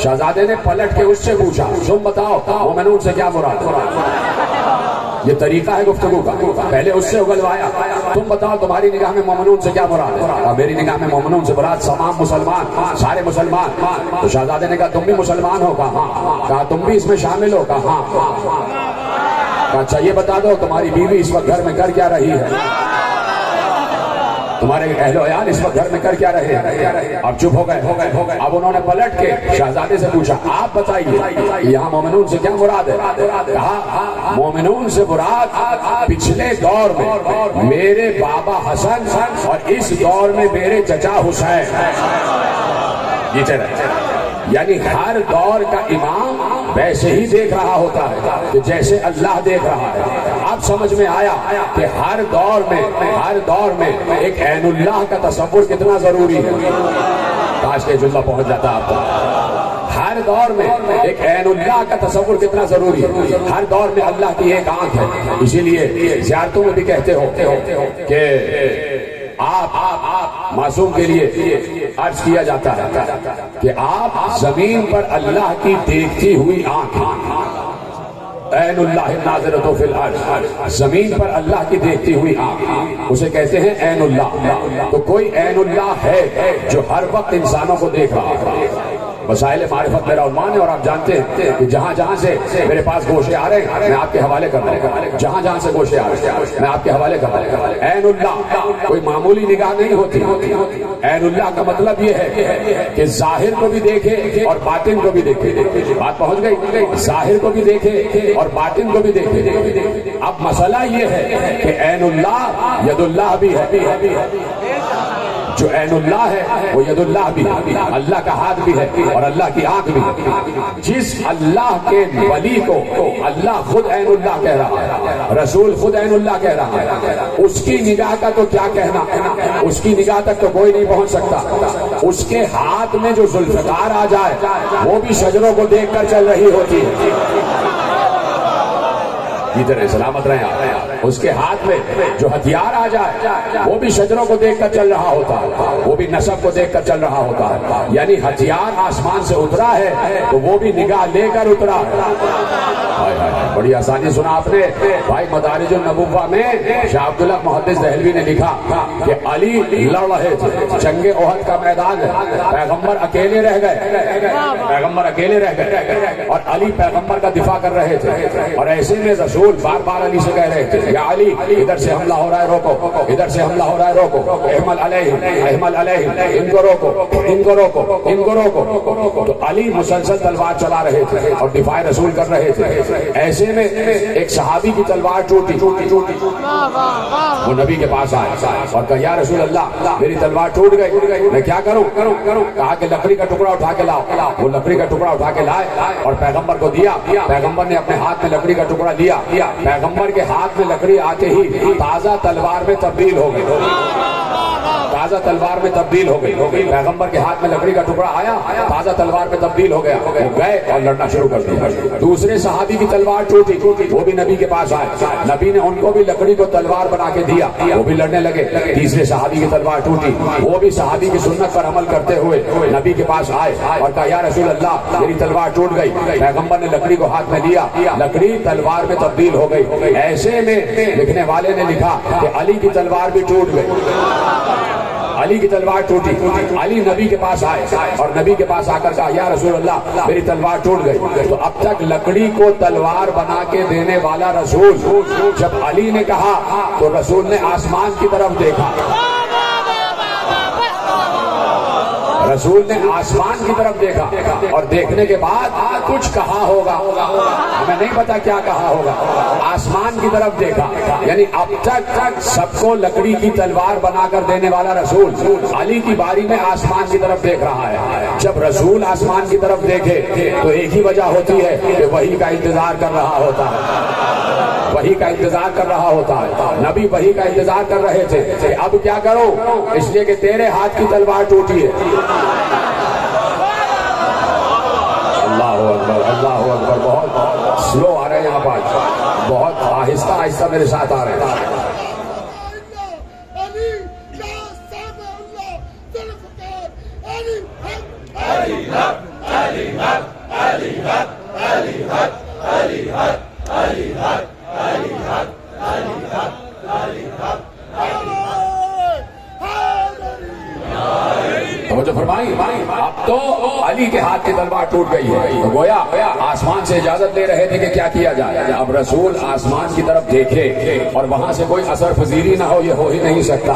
شہزادے نے پلٹ کے اس سے پوچھا تم بتاؤ مومنون سے کیا مراد ہے. یہ طریقہ ہے گفتگو کا. پہلے اس سے اگلوایا تم بتاؤ تمہاری نگاہ میں مومنون سے کیا مراد ہے. میری نگاہ میں مومنون سے مراد تمام مسلمان, سارے مسلمان. تو شہزادے نے کہا تم بھی مسلمان ہو. کہا تم بھی اس میں شامل ہو. کہا اچھا یہ بتا دو تمہاری بیوی اس وقت گھر میں کر کیا رہی ہے, تمہارے اہل و عیال اس وقت گھر میں کر کیا رہے ہیں. اب چپ ہو گئے. اب انہوں نے پلٹ کے شہزادے سے پوچھا آپ بتائیے یہاں مومنون سے کیا مراد ہے. کہا مومنون سے مراد پچھلے دور میں میرے بابا حسن اور اس دور میں میرے چچا حسین. جیتے رہے. یعنی ہر دور کا امام ویسے ہی دیکھ رہا ہوتا ہے کہ جیسے اللہ دیکھ رہا ہے. اب سمجھ میں آیا کہ ہر دور میں ایک عین اللہ کا تصور کتنا ضروری ہے. کاش کے جملہ پہنچ جاتا آپ کو. ہر دور میں ایک عین اللہ کا تصور کتنا ضروری ہے. ہر دور میں اللہ کی ایک آنکھ ہے. اسی لیے زیارتوں میں بھی کہتے ہو کہ آپ معصوم کے لیے عرض کیا جاتا ہے کہ آپ زمین پر اللہ کی دیکھتی ہوئی آنکھ, عین اللہ ناظرۃ فی الارض, زمین پر اللہ کی دیکھتی ہوئی آنکھ, اسے کہتے ہیں عین اللہ. تو کوئی عین اللہ ہے جو ہر وقت انسانوں کو دیکھ رہا ہے. وسائل معرفت میرا عنوان ہے، اور آپ جانتے ہیں کہ جہاں جہاں سے میرے پاس گوشے آ رہے ہیں میں آپ کے حوالے کر رہا ہوں، جہاں جہاں سے گوشے آ رہے ہیں میں آپ کے حوالے کر رہا ہوں۔ عین اللہ کوئی معمولی نگاہ نہیں ہوتی، عین اللہ کا مطلب یہ ہے کہ ظاہر کو بھی دیکھے اور باطن کو بھی دیکھے۔ بات پہنچ گئی؟ ظاہر کو بھی دیکھے اور باطن کو بھی دیکھے۔ اب مسئلہ یہ ہے کہ عین اللہ ید اللہ بھی ہے، جو عین اللہ ہے وہ ید اللہ بھی ہے، اللہ کا ہاتھ بھی ہے اور اللہ کی آنکھ بھی ہے۔ جس اللہ کے ولی کو اللہ خود عین اللہ کہہ رہا ہے، رسول خود عین اللہ کہہ رہا ہے، اس کی نگاہ کا تو کیا کہنا، اس کی نگاہ تک تو کوئی نہیں پہنچ سکتا۔ اس کے ہاتھ میں جو ذوالفقار آ جائے وہ بھی شجروں کو دیکھ کر چل رہی ہوتی ہے۔ ادھر سلامت رہے آپ، اس کے ہاتھ میں جو ہتھیار آ جائے وہ بھی شجروں کو دیکھ کر چل رہا ہوتا ہے، وہ بھی نسب کو دیکھ کر چل رہا ہوتا ہے۔ یعنی ہتھیار آسمان سے اترا ہے تو وہ بھی نگاہ لے کر اترا۔ بڑی آسانی سنا آپ نے بھائی، مدارج النبوہ میں شاہ عبداللہ محدث دہلوی نے لکھا کہ علی لڑ رہے تھے، جنگ احد کا میدان ہے، پیغمبر اکیلے رہ گئے، پیغمبر اکیلے رہ گئے اور علی پیغمبر کا دفاع کر رہے تھے، اور ایسے میں رسول بار بار علی سے کہہ رہے تھے یا علی ادھر سے حملہ ہو رہا ہے روکو، ادھر سے حملہ ہو رہا ہے روکو، احمل علیہم احمل علیہم، ان کو روکو ان کو روکو ان کو روکو۔ تو علی مسلسل تلوار چلا رہے تھے اور دفاع رسول کر رہے تھے۔ ایسے میں ایک صحابی کی تلوار ٹوٹی، وہ نبی کے پاس آئے اور کہا یا رسول اللہ میری تلوار ٹوٹ گئی، میں کیا کروں؟ کہا کہ لکڑی کا ٹکڑا اٹھا کے لاؤ۔ وہ لکڑی کا ٹکڑا اٹھا کے لائے اور پیغمبر کو دیا، پیغمبر نے اپنے ہاتھ میں لکڑی کا ٹکڑا لیا، پیغمبر کے ہاتھ میں لکڑی آتے ہی تازہ تلوار میں تبدیل ہو گئی، تازہ تلوار میں تبدیل ہو گئی۔ پیغمبر کے ہاتھ میں لکڑی کا ٹکڑا آیا، تازہ تلوار میں تبدیل ہو گیا، گئے اور لڑنا شروع کر دیا۔ دوسرے صحابی کی تلوار ٹوٹی، وہ بھی نبی کے پاس آئے، نبی نے ان کو بھی لکڑی کو تلوار بنا کے دیا، وہ بھی لڑنے لگے۔ تیسرے صحابی کی تلوار ٹوٹی، وہ بھی صحابی کی سنت پر عمل کرتے ہوئے نبی کے پاس آئے اور کہا یا رسول اللہ میری تلوار ٹوٹ گئی۔ پیغمبر نے لکڑی کو ہاتھ میں لیا، لکڑی تلوار میں تبدیل ہو گئی۔ ایسے میں لکھنے والے نے لکھا کہ علی کی تلوار بھی ٹوٹ گئی، علی کی تلوار ٹوٹی۔ علی نبی کے پاس آئے اور نبی کے پاس آ کر کہا یا رسول اللہ میری تلوار ٹوٹ گئی۔ تو اب تک لکڑی کو تلوار بنا کے دینے والا رسول، جب علی نے کہا تو رسول نے آسمان کی طرف دیکھا، رسول نے آسمان کی طرف دیکھا اور دیکھنے کے بعد کچھ کہا ہوگا، ہمیں نہیں پتا کیا کہا ہوگا، آسمان کی طرف دیکھا۔ یعنی اب تک سب کو لکڑی کی تلوار بنا کر دینے والا رسول علی کی باری میں آسمان کی طرف دیکھ رہا ہے۔ جب رسول آسمان کی طرف دیکھے تو ایک ہی وجہ ہوتی ہے کہ وحی کا انتظار کر رہا ہوتا ہے، وحی کا انتظار کر رہا ہوتا ہے۔ نبی وحی کا انتظار کر رہے تھے کہ اب کیا کرو، اس لیے کہ تیرے ہاتھ کی تلوار ٹوٹی ہے۔ اللہ اکبر اللہ اکبر، بہت سلو آ رہے ہیں یہاں پر، بہت آہستہ آہستہ میرے ساتھ آ رہے ہیں۔ توجہ فرمائی، اب تو علی کے ہاتھ کی تلوار ٹوٹ گئی ہے، گویا آسمان سے اجازت لے رہے تھے کہ کیا کیا جائے۔ اب رسول آسمان کی طرف دیکھے اور وہاں سے کوئی اثر پذیری نہ ہو، یہ ہو ہی نہیں سکتا،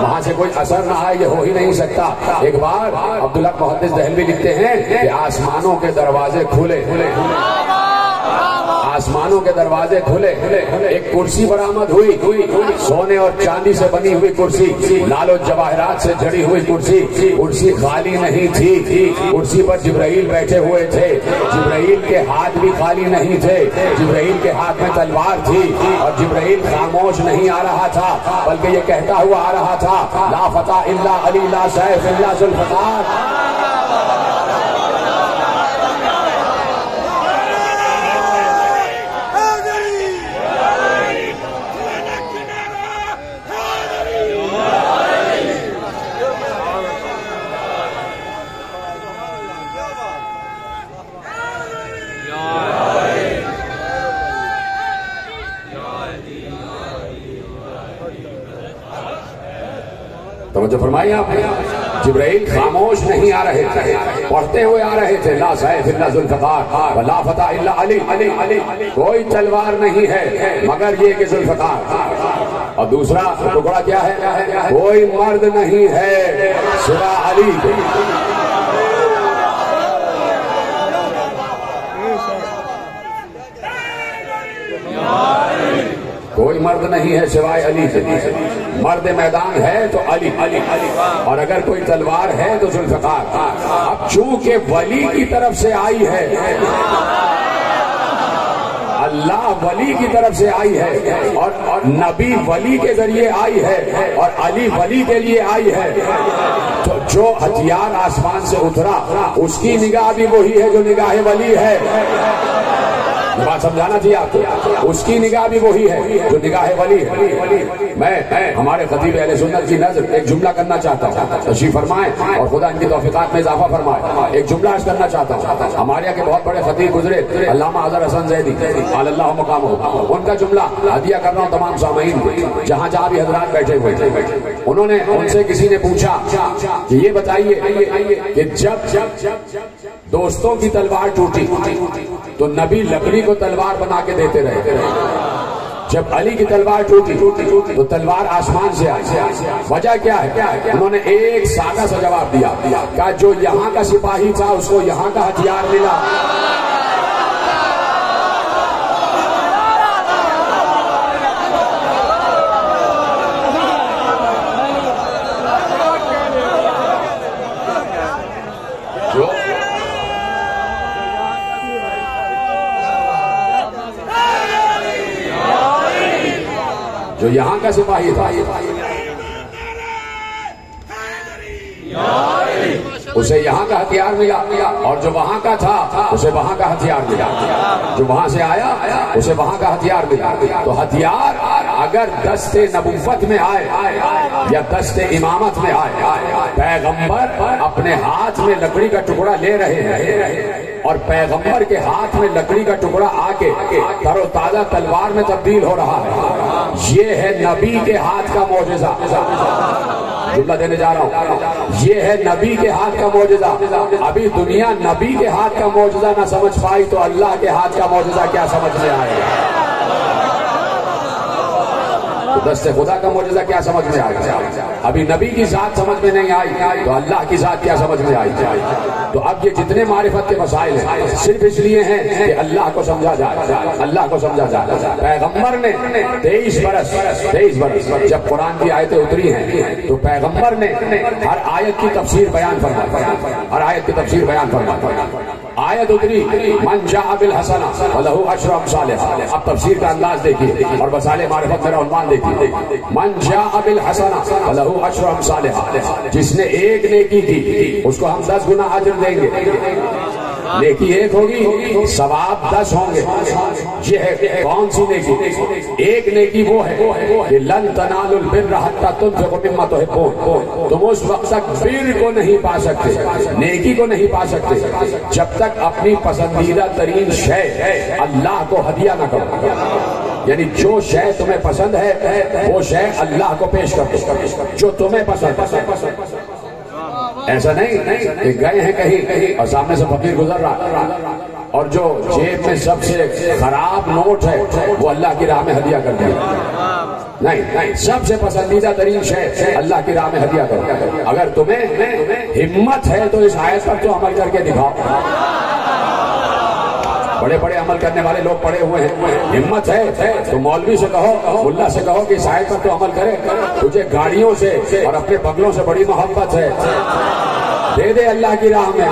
وہاں سے کوئی اثر نہ آئے، یہ ہو ہی نہیں سکتا۔ ایک بار عبداللہ محدث دہلوی لکھتے ہیں کہ آسمانوں کے دروازے کھلے، آسمانوں کے دروازے کھلے، ایک کرسی برآمد ہوئی، سونے اور چاندی سے بنی ہوئی کرسی، لال و جواہرات سے جڑی ہوئی کرسی، کرسی خالی نہیں تھی، کرسی پر جبرائیل بیٹھے ہوئے تھے، جبرائیل کے ہاتھ بھی خالی نہیں تھے، جبرائیل کے ہاتھ میں تلوار تھی اور جبرائیل خاموش نہیں آ رہا تھا بلکہ یہ کہتا ہوا آ رہا تھا لا فتح الا علی لا سیف الا ذوالفقار۔ توجہ فرمائیے آپ نے، جبرائیل خاموش نہیں آ رہے تھے، پڑھتے ہوئے آ رہے تھے لا سیف الا ذوالفقار ولا فتح الا علی، کوئی تلوار نہیں ہے مگر یہ کہ ذوالفقار، اور دوسرا ٹکڑا کیا ہے، کوئی مرد نہیں ہے سوا علی کے۔ کوئی مرد نہیں ہے سوائے علی سے، مرد میدان ہے تو علی، اور اگر کوئی تلوار ہے تو ذوالفقار۔ اب چونکہ ولی کی طرف سے آئی ہے، اللہ ولی کی طرف سے آئی ہے، اور نبی ولی کے ذریعے آئی ہے، اور علی ولی کے لیے آئی ہے، تو جو ہتھیار آسمان سے اترا اس کی نگاہ بھی وہی ہے جو نگاہ ولی ہے۔ بات سمجھانا چاہیے آپ کو، اس کی نگاہ بھی وہی ہے جو نگاہ ولی ہے۔ میں ہمارے خطیب اہل سنت کی نظر ایک جملہ کرنا چاہتا ہوں، تشریف فرمائیں اور خدا ان کی توفیقات میں اضافہ فرمائے۔ ایک جملہ عرض کرنا چاہتا ہوں، ہمارے یہاں کے بہت بڑے خطیب گزرے علامہ اظہر حسن زیدی علی اللہ مقامہ، ان کا جملہ ہدیہ کر رہا ہوں تمام سامعین کو، جہاں جہاں بھی حضرات بیٹھے ہوئے تھے۔ انہوں نے ان سے کسی نے پوچھا کہ یہ بتائیے کہ جب دوستوں کی تلوار ٹوٹی تو نبی لکڑی کو تلوار بنا کے دیتے رہے، جب علی کی تلوار ٹوٹی تو تلوار آسمان سے آئی، وجہ کیا ہے؟ انہوں نے ایک سادہ سا جواب دیا کہ جو یہاں کا سپاہی تھا اس کو یہاں کا ہتھیار ملا، جو یہاں کا سپاہی تھا اسے یہاں کا ہتھیار ملا، اور جو وہاں کا تھا اسے وہاں کا ہتھیار ملا، جو وہاں سے آیا اسے وہاں کا ہتھیار ملا۔ تو ہتھیار اگر دست نبوت میں آئے یا دست امامت میں آئے، پیغمبر اپنے ہاتھ میں لکڑی کا ٹکڑا لے رہے ہیں اور پیغمبر کے ہاتھ میں لکڑی کا ٹکڑا آ کے تر و تازہ تلوار میں تبدیل ہو رہا ہے، یہ ہے نبی کے ہاتھ کا معجزہ۔ جملہ دینے جا رہا ہوں، یہ ہے نبی کے ہاتھ کا معجزہ۔ ابھی دنیا نبی کے ہاتھ کا معجزہ نہ سمجھ پائی تو اللہ کے ہاتھ کا معجزہ کیا سمجھ میں آئے گا؟ دست خدا کا معجزہ کیا سمجھ میں آئے گا؟ ابھی نبی کی ذات سمجھ میں نہیں آئی تو اللہ کی ذات کیا سمجھ میں آئی؟ تو اب یہ جتنے معرفت کے مسائل ہیں صرف اس لیے ہیں کہ اللہ کو سمجھا جائے، اللہ کو سمجھا جائے۔ پیغمبر نے 23 برس جب قرآن کی آیتیں اتری ہیں تو پیغمبر نے ہر آیت کی تفسیر بیان فرمائی، ہر آیت کی تفسیر بیان فرمائی۔ آیت اتری من جاء بالحسنہ فلہ عشر امثالھا، اب تفسیر کا انداز دیکھیے اور وسائل معرفت میرا عنوان دیکھیے، من جاء بالحسنہ فلہ عشر امثالھا، جس نے ایک نیکی کی اس کو ہم 10 گنا اجر دیں گے، نیکی ایک ہوگی ثواب 10 ہوں گے۔ یہ ہے کون سی نیکی؟ ایک نیکی وہ ہے کہ لن تنالوا البر حتی تنفقوا مما تحبون، تم اس وقت تک بر کو نہیں پا سکتے، نیکی کو نہیں پا سکتے جب تک اپنی پسندیدہ ترین شے اللہ کو ہدیہ نہ کرو، یعنی جو شے تمہیں پسند ہے وہ شے اللہ کو پیش کر دو، جو تمہیں پسند۔ ایسا نہیں کہ گئے ہیں کہیں اور سامنے سے فقیر گزر رہا اور جو جیب میں سب سے خراب نوٹ ہے وہ اللہ کی راہ میں ہدیہ کر دیا، نہیں، سب سے پسندیدہ ترین شے اللہ کی راہ میں ہدیہ کرو۔ اگر تمہیں ہمت ہے تو اس آیت پر تو عمل کر کے دکھاؤ۔ بڑے بڑے عمل کرنے والے لوگ پڑے ہوئے ہیں، ہمت ہے تو مولوی سے کہو، ملا سے کہو کہ اس آیت پر تو عمل کرے، تجھے گاڑیوں سے اور اپنے بنگلوں سے بڑی محبت ہے، دے دے اللہ کی راہ میں۔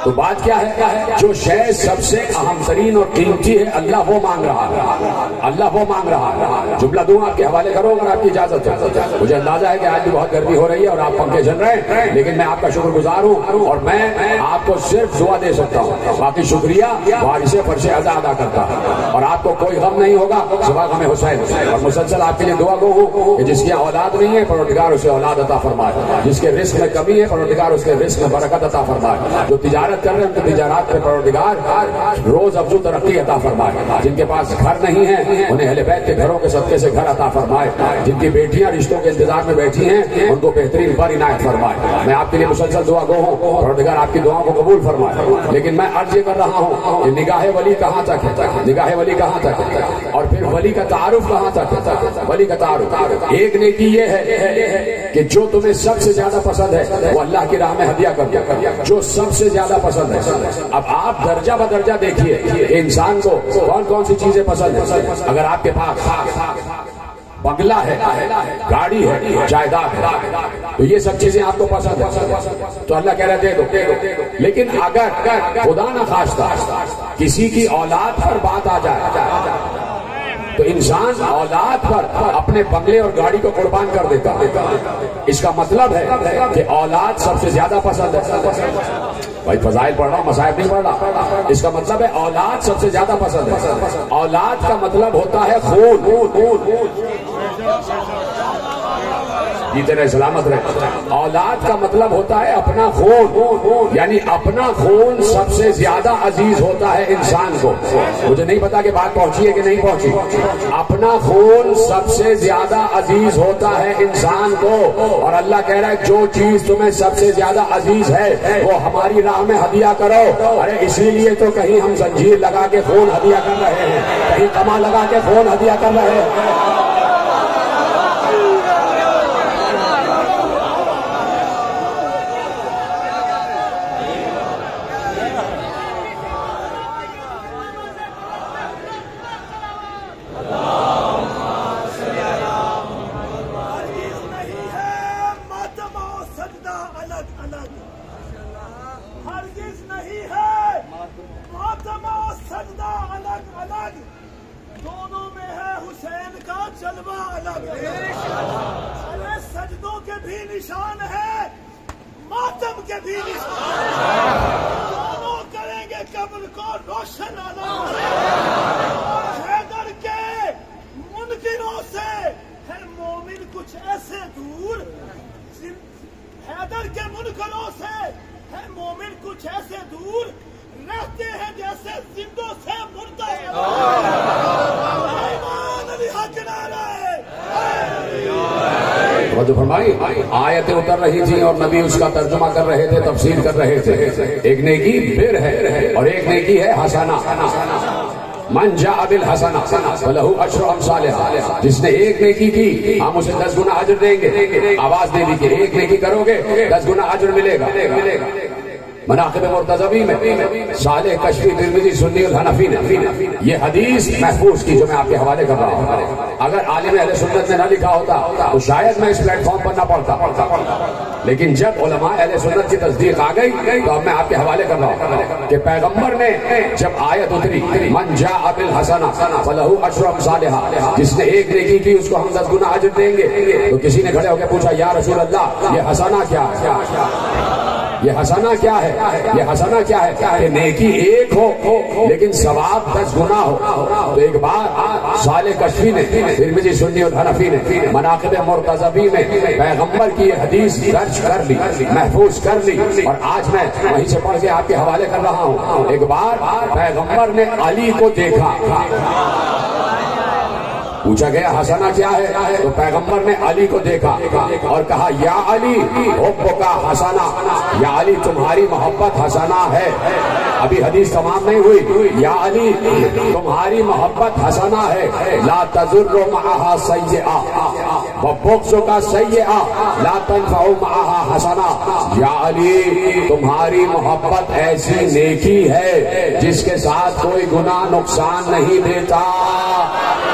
تو بات کیا ہے؟ جو شے سب سے اہم ترین اور قیمتی ہے اللہ وہ مانگ رہا ہے، اللہ وہ مانگ رہا ہے۔ جملہ دوں آپ کے حوالے کرو اگر آپ کی اجازت ہے۔ مجھے اندازہ ہے کہ آج بھی بہت گرمی ہو رہی ہے اور آپ پنکھے چل رہے ہیں، لیکن میں آپ کا شکر گزار ہوں اور میں آپ کو صرف دعا دے سکتا ہوں، باقی شکریہ وارث فرش ادا ادا کرتا ہے، اور آپ کو کوئی غم نہیں ہوگا سوا غم حسین، اور مسلسل آپ کے لیے دعا گو ہوں کہ جس کی اولاد نہیں ہے پروردگار اسے اولاد عطا فرمائے، جس کے رزق میں کمی ہے پروردگار اس کے رزق میں برکت عطا فرمائے، جو تجارت تجارت کر رہے ہیں ان کی تجارات پہ پروردگار روز افزو ترقی عطا فرمائے. جن کے پاس گھر نہیں ہے انہیں اہل بیت کے گھروں کے صدقے سے گھر عطا فرمائے. جن کی بیٹیاں رشتوں کے انتظار میں بیٹھی ہیں ان کو بہترین بار عنایت فرمائے. میں آپ کے لیے مسلسل دعا گو ہوں, پروردگار آپ کی دعاؤں کو قبول فرمائے. لیکن میں عرض یہ کر رہا ہوں کہ نگاہ ولی کہاں تک ہے, نگاہ ولی کہاں تک ہے, اور پھر ولی کا تعارف کہاں تک ہے. ولی کا تعارف ایک نیکی یہ ہے کہ جو تمہیں سب سے زیادہ پسند ہے وہ اللہ کی راہ میں ہدیہ کر دیا, جو سب سے زیادہ پسند ہے. اب آپ درجہ بدرجہ دیکھیے کہ انسان کو کون کون سی چیزیں پسند ہیں. اگر آپ کے پاس بنگلہ ہے, گاڑی ہے, جائیداد ہے, تو یہ سب چیزیں آپ کو پسند ہے تو اللہ کہہ رہے دے دو. لیکن اگر خدا نہ خواستہ کسی کی اولاد پر بات آ جائے تو انسان اولاد پر اپنے بنگلے اور گاڑی کو قربان کر دیتا ہے. اس کا مطلب ہے کہ اولاد سب سے زیادہ پسند ہے. بھائی فضائل پڑھ رہا ہوں, مصائب نہیں پڑھ رہا. اس کا مطلب ہے اولاد سب سے زیادہ پسند ہے. اولاد کا مطلب ہوتا ہے خون. جیتے رہے سلامت رہے. اولاد کا مطلب ہوتا ہے اپنا خون, یعنی اپنا خون سب سے زیادہ عزیز ہوتا ہے انسان کو. مجھے نہیں پتا کہ بات پہنچی ہے کہ نہیں پہنچی. اپنا خون سب سے زیادہ عزیز ہوتا ہے انسان کو, اور اللہ کہہ رہا ہے جو چیز تمہیں سب سے زیادہ عزیز ہے وہ ہماری راہ میں ہدیہ کرو. ارے اسی لیے تو کہیں ہم زنجیر لگا کے خون ہدیہ کر رہے ہیں, کہیں کما لگا کے خون ہدیہ کر رہے ہیں. آیتیں اتر رہی تھی اور نبی اس کا ترجمہ کر رہے تھے, تفسیر کر رہے تھے. ایک نیکی بر ہے اور ایک نیکی ہے حسنہ. من جاء بالحسنہ فلہ عشر امثالھا. جس نے ایک نیکی کی ہم اسے 10 گنا اجر دیں گے. آواز دے دیجیے, ایک نیکی کرو گے 10 گنا اجر ملے گا. مناقب مرتضوی میں صالح کشفی ترمذی سنی الحنفی نے یہ حدیث محفوظ کی جو میں آپ کے حوالے کر رہا ہوں. اگر عالم اہل سنت نے نہ لکھا ہوتا تو شاید میں اس پلیٹ فارم پر نہ پڑھتا. لیکن جب علماء اہل سنت کی تصدیق آ گئی تو اب میں آپ کے حوالے کر رہا ہوں کہ پیغمبر نے جب آیت اتری من جاء بالحسنہ فلہ عشر امثالھا, جس نے ایک نیکی کی اس کو ہم 10 گنا اجر دیں گے, تو کسی نے کھڑے ہو کے پوچھا یا رسول اللہ یہ حسنہ کیا ہے, یہ حسنہ کیا ہے, یہ حسنہ کیا ہے کہ نیکی ایک ہو لیکن ثواب 10 گنا ہو. تو ایک بار صالح کشفی نے ترمذی سنی اور حنفی نے مناقب مرتضوی میں پیغمبر کی یہ حدیث درج کر لی, محفوظ کر لی, اور آج میں وہیں سے پڑھ کے آپ کے حوالے کر رہا ہوں. ایک بار پیغمبر نے علی کو دیکھا, پوچھا گیا حسنہ کیا ہے, تو پیغمبر نے علی کو دیکھا اور کہا یا علی حبک حسنہ, یا علی تمہاری محبت حسنہ ہے. ابھی حدیث تمام نہیں ہوئی. یا علی تمہاری محبت حسنہ ہے, لا تضر معها سیئہ وبغضک سیئہ لا تنفع معها حسنہ. یا علی تمہاری محبت ایسی نیکی ہے جس کے ساتھ کوئی گناہ نقصان نہیں دیتا,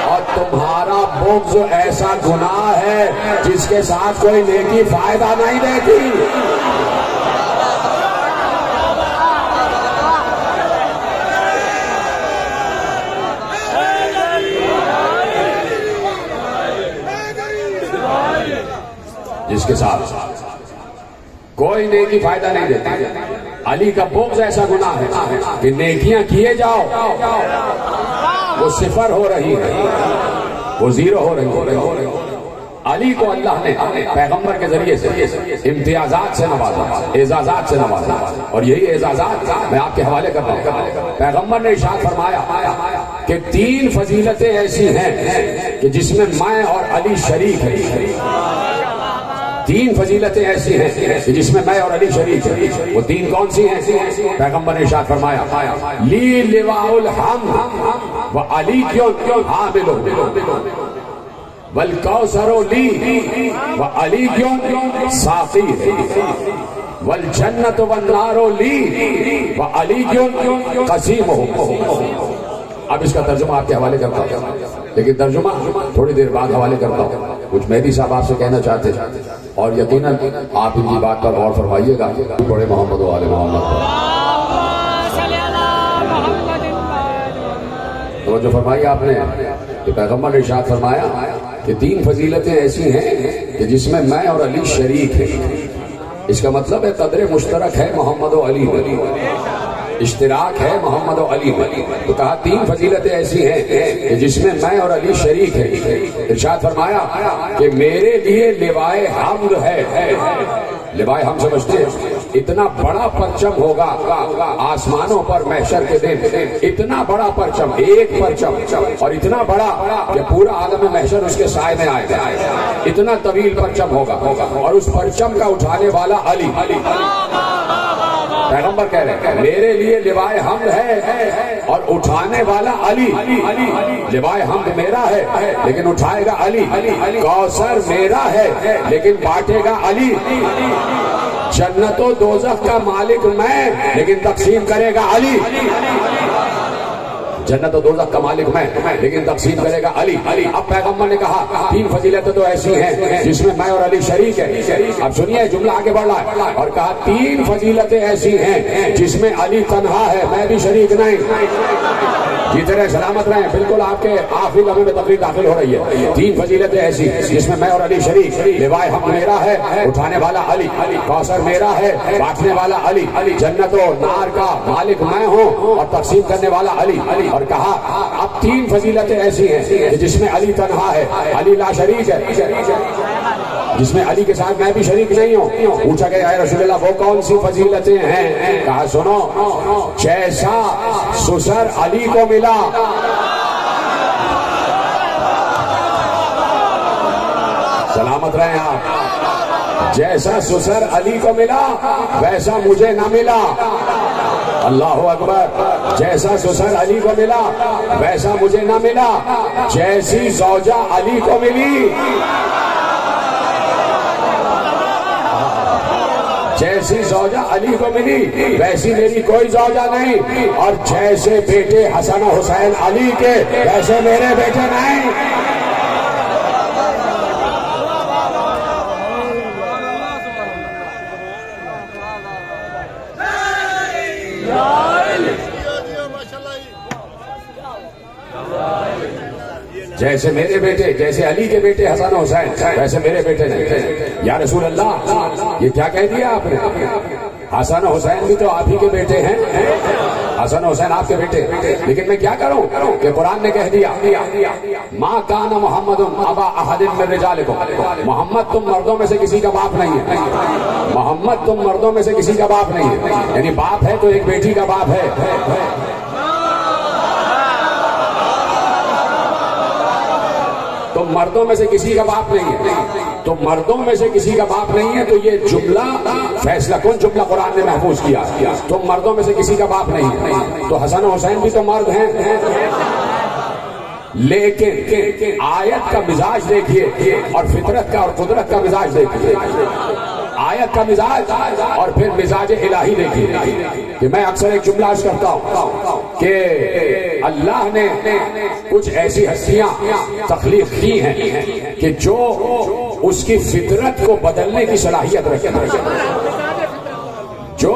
اور تمہارا بغض ایسا گناہ ہے جس کے ساتھ کوئی نیکی فائدہ نہیں دیتی. جس کے ساتھ کوئی نیکی فائدہ نہیں دیتی. علی کا بغض ایسا گناہ ہے کہ نیکیاں کیے جاؤ وہ صفر ہو رہی ہے, وہ زیرو ہو رہی ہے. علی کو اللہ نے پیغمبر کے ذریعے سے امتیازات سے نوازا، اعزازات سے نوازا، اور یہی اعزازات میں آپ کے حوالے کرتا ہوں۔ پیغمبر نے ارشاد فرمایا کہ 3 فضیلتیں ایسی ہیں کہ جس میں میں اور علی شریک ہیں۔ 3 فضیلتیں ایسی ہیں کہ جس میں میں اور علی شریک ہیں۔ وہ 3 کون سی ہیں؟ پیغمبر نے ارشاد فرمایا لی لواء الحمد و علی کیوں حامل والکوثر لی و علی کیوں ساقی والجنت والنار لی و علی کیوں قسیم ہو۔ اب اس کا ترجمہ آپ کے حوالے کرتا ہوں، لیکن ترجمہ تھوڑی دیر بعد حوالے کرتا ہوں۔ کچھ مہدی صاحب آپ سے کہنا چاہتے ہیں اور یقیناً آپ ان کی بات پر غور فرمائیے گا۔ بڑے محمد و آل محمد تو جو فرمائی آپ نے کہ پیغمبر نے ارشاد فرمایا کہ 3 فضیلتیں ایسی ہیں کہ جس میں میں اور علی شریک ہیں۔ اس کا مطلب ہے قدر مشترک ہے محمد و علی میں، اشتراک ہے محمد و علی میں۔ تو کہا 3 فضیلتیں ایسی ہیں کہ جس میں میں اور علی شریک ہیں۔ ارشاد فرمایا کہ میرے لیے لوائے حمد ہے۔ لوائے ہم سمجھتے ہیں اتنا بڑا پرچم ہوگا آسمانوں پر محشر کے دن، اتنا بڑا پرچم، ایک پرچم، اور اتنا بڑا کہ پورا عالم محشر اس کے سائے میں آئے گا۔ اتنا طویل پرچم ہوگا اور اس پرچم کا اٹھانے والا علی۔ پیغمبر کہہ رہے ہیں میرے لیے لوائے حمد ہے اور اٹھانے والا علی۔ لوائے حمد میرا ہے لیکن اٹھائے گا علی۔ کوثر میرا ہے لیکن بانٹے گا علی۔ جنت و دوزخ کا مالک میں لیکن تقسیم کرے گا علی۔ جنت و دوزخ کا مالک میں لیکن تقسیم کرے گا علی۔ اب پیغمبر نے کہا 3 فضیلتیں تو ایسی ہیں جس میں میں اور علی شریک ہے۔ اب سنیے جملہ آگے بڑھ رہا ہے اور کہا 3 فضیلتیں ایسی ہیں جس میں علی تنہا ہے، میں بھی شریک نہیں۔ جیتے رہے سلامت رہے، بالکل آپ کے آخری لمحے میں تقریر داخل ہو رہی ہے۔ 3 فضیلتیں ایسی جس میں میں اور علی شریک، لوائے حمد میرا ہے، اٹھانے والا علی، کوثر میرا ہے، بانٹنے والا علی، جنت و نار کا مالک میں ہوں اور تقسیم کرنے والا علی۔ اور کہا اب 3 فضیلتیں ایسی ہیں جس میں علی تنہا ہے، علی لا شریک ہے، جس میں علی کے ساتھ میں بھی شریک نہیں ہوں۔ پوچھا گیا اے رسول اللہ وہ کون سی فضیلتیں ہیں؟ کہا سنو، جیسا سسر علی کو ملا سلامت رہے آپ، جیسا سسر علی کو ملا ویسا مجھے نہ ملا۔ اللہ اکبر، جیسا سسر علی کو ملا ویسا مجھے نہ ملا، جیسی زوجہ علی کو ملی، جیسی زوجہ علی کو ملی ویسی میری کوئی زوجہ نہیں، اور جیسے بیٹے حسن و حسین علی کے ویسے میرے بیٹے نہیں۔ جیسے میرے بیٹے، جیسے علی کے بیٹے حسن و حسین ویسے میرے بیٹے نہیں۔ یا رسول اللہ یہ کیا کہہ دیا آپ نے؟ حسن و حسین بھی تو آپ ہی کے بیٹے ہیں، حسن و حسین آپ کے بیٹے، لیکن میں کیا کروں کہ قرآن نے کہہ دیا ما کان محمد ابا احد من رجالکم، محمد تم مردوں میں سے کسی کا باپ نہیں ہے، محمد تم مردوں میں سے کسی کا باپ نہیں ہے، یعنی باپ ہے تو ایک بیٹی کا باپ ہے۔ تو مردوں میں سے کسی کا باپ نہیں ہے، تو مردوں میں سے کسی کا باپ نہیں ہے، تو یہ جملہ فیصلہ کن جملہ قرآن نے محفوظ کیا، تم مردوں میں سے کسی کا باپ نہیں ہے، تو حسن و حسین بھی تو مرد ہیں۔ لیکن آیت کا مزاج دیکھیے اور فطرت کا اور قدرت کا مزاج دیکھیے، آیت کا مزاج اور پھر مزاج الہی دیکھیے کہ میں اکثر ایک جملہ عرض کرتا ہوں کہ اللہ نے کچھ ایسی ہستیاں تخلیق کی ہیں کہ جو اس کی فطرت کو بدلنے کی صلاحیت رکھتے ہیں، جو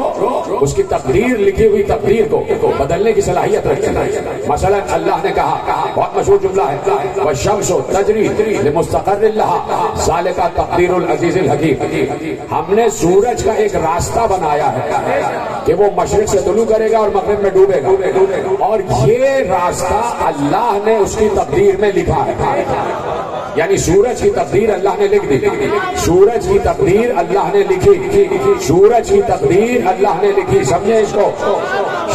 اس کی تقدیر لکھی ہوئی تقدیر کو بدلنے کی صلاحیت رکھتے ہیں۔ مثلا اللہ نے کہا، بہت مشہور جملہ ہے، وَالشَّمْسُ تَجْرِي لِمُسْتَقَرٍّ لَهَا ذَلِكَ تَقْدِيرُ الْعَزِيزِ الْحَكِيمِ، ہم نے سورج کا ایک راستہ بنایا ہے کہ وہ مشرق سے طلوع کرے گا اور مغرب میں ڈوبے گا، اور یہ راستہ اللہ نے اس کی تقدیر میں لکھا ہے۔ یعنی سورج کی تقدیر اللہ نے لکھ دی، سورج کی تقدیر اللہ نے لکھی، سورج کی تقدیر اللہ نے لکھی. سمجھے اس کو؟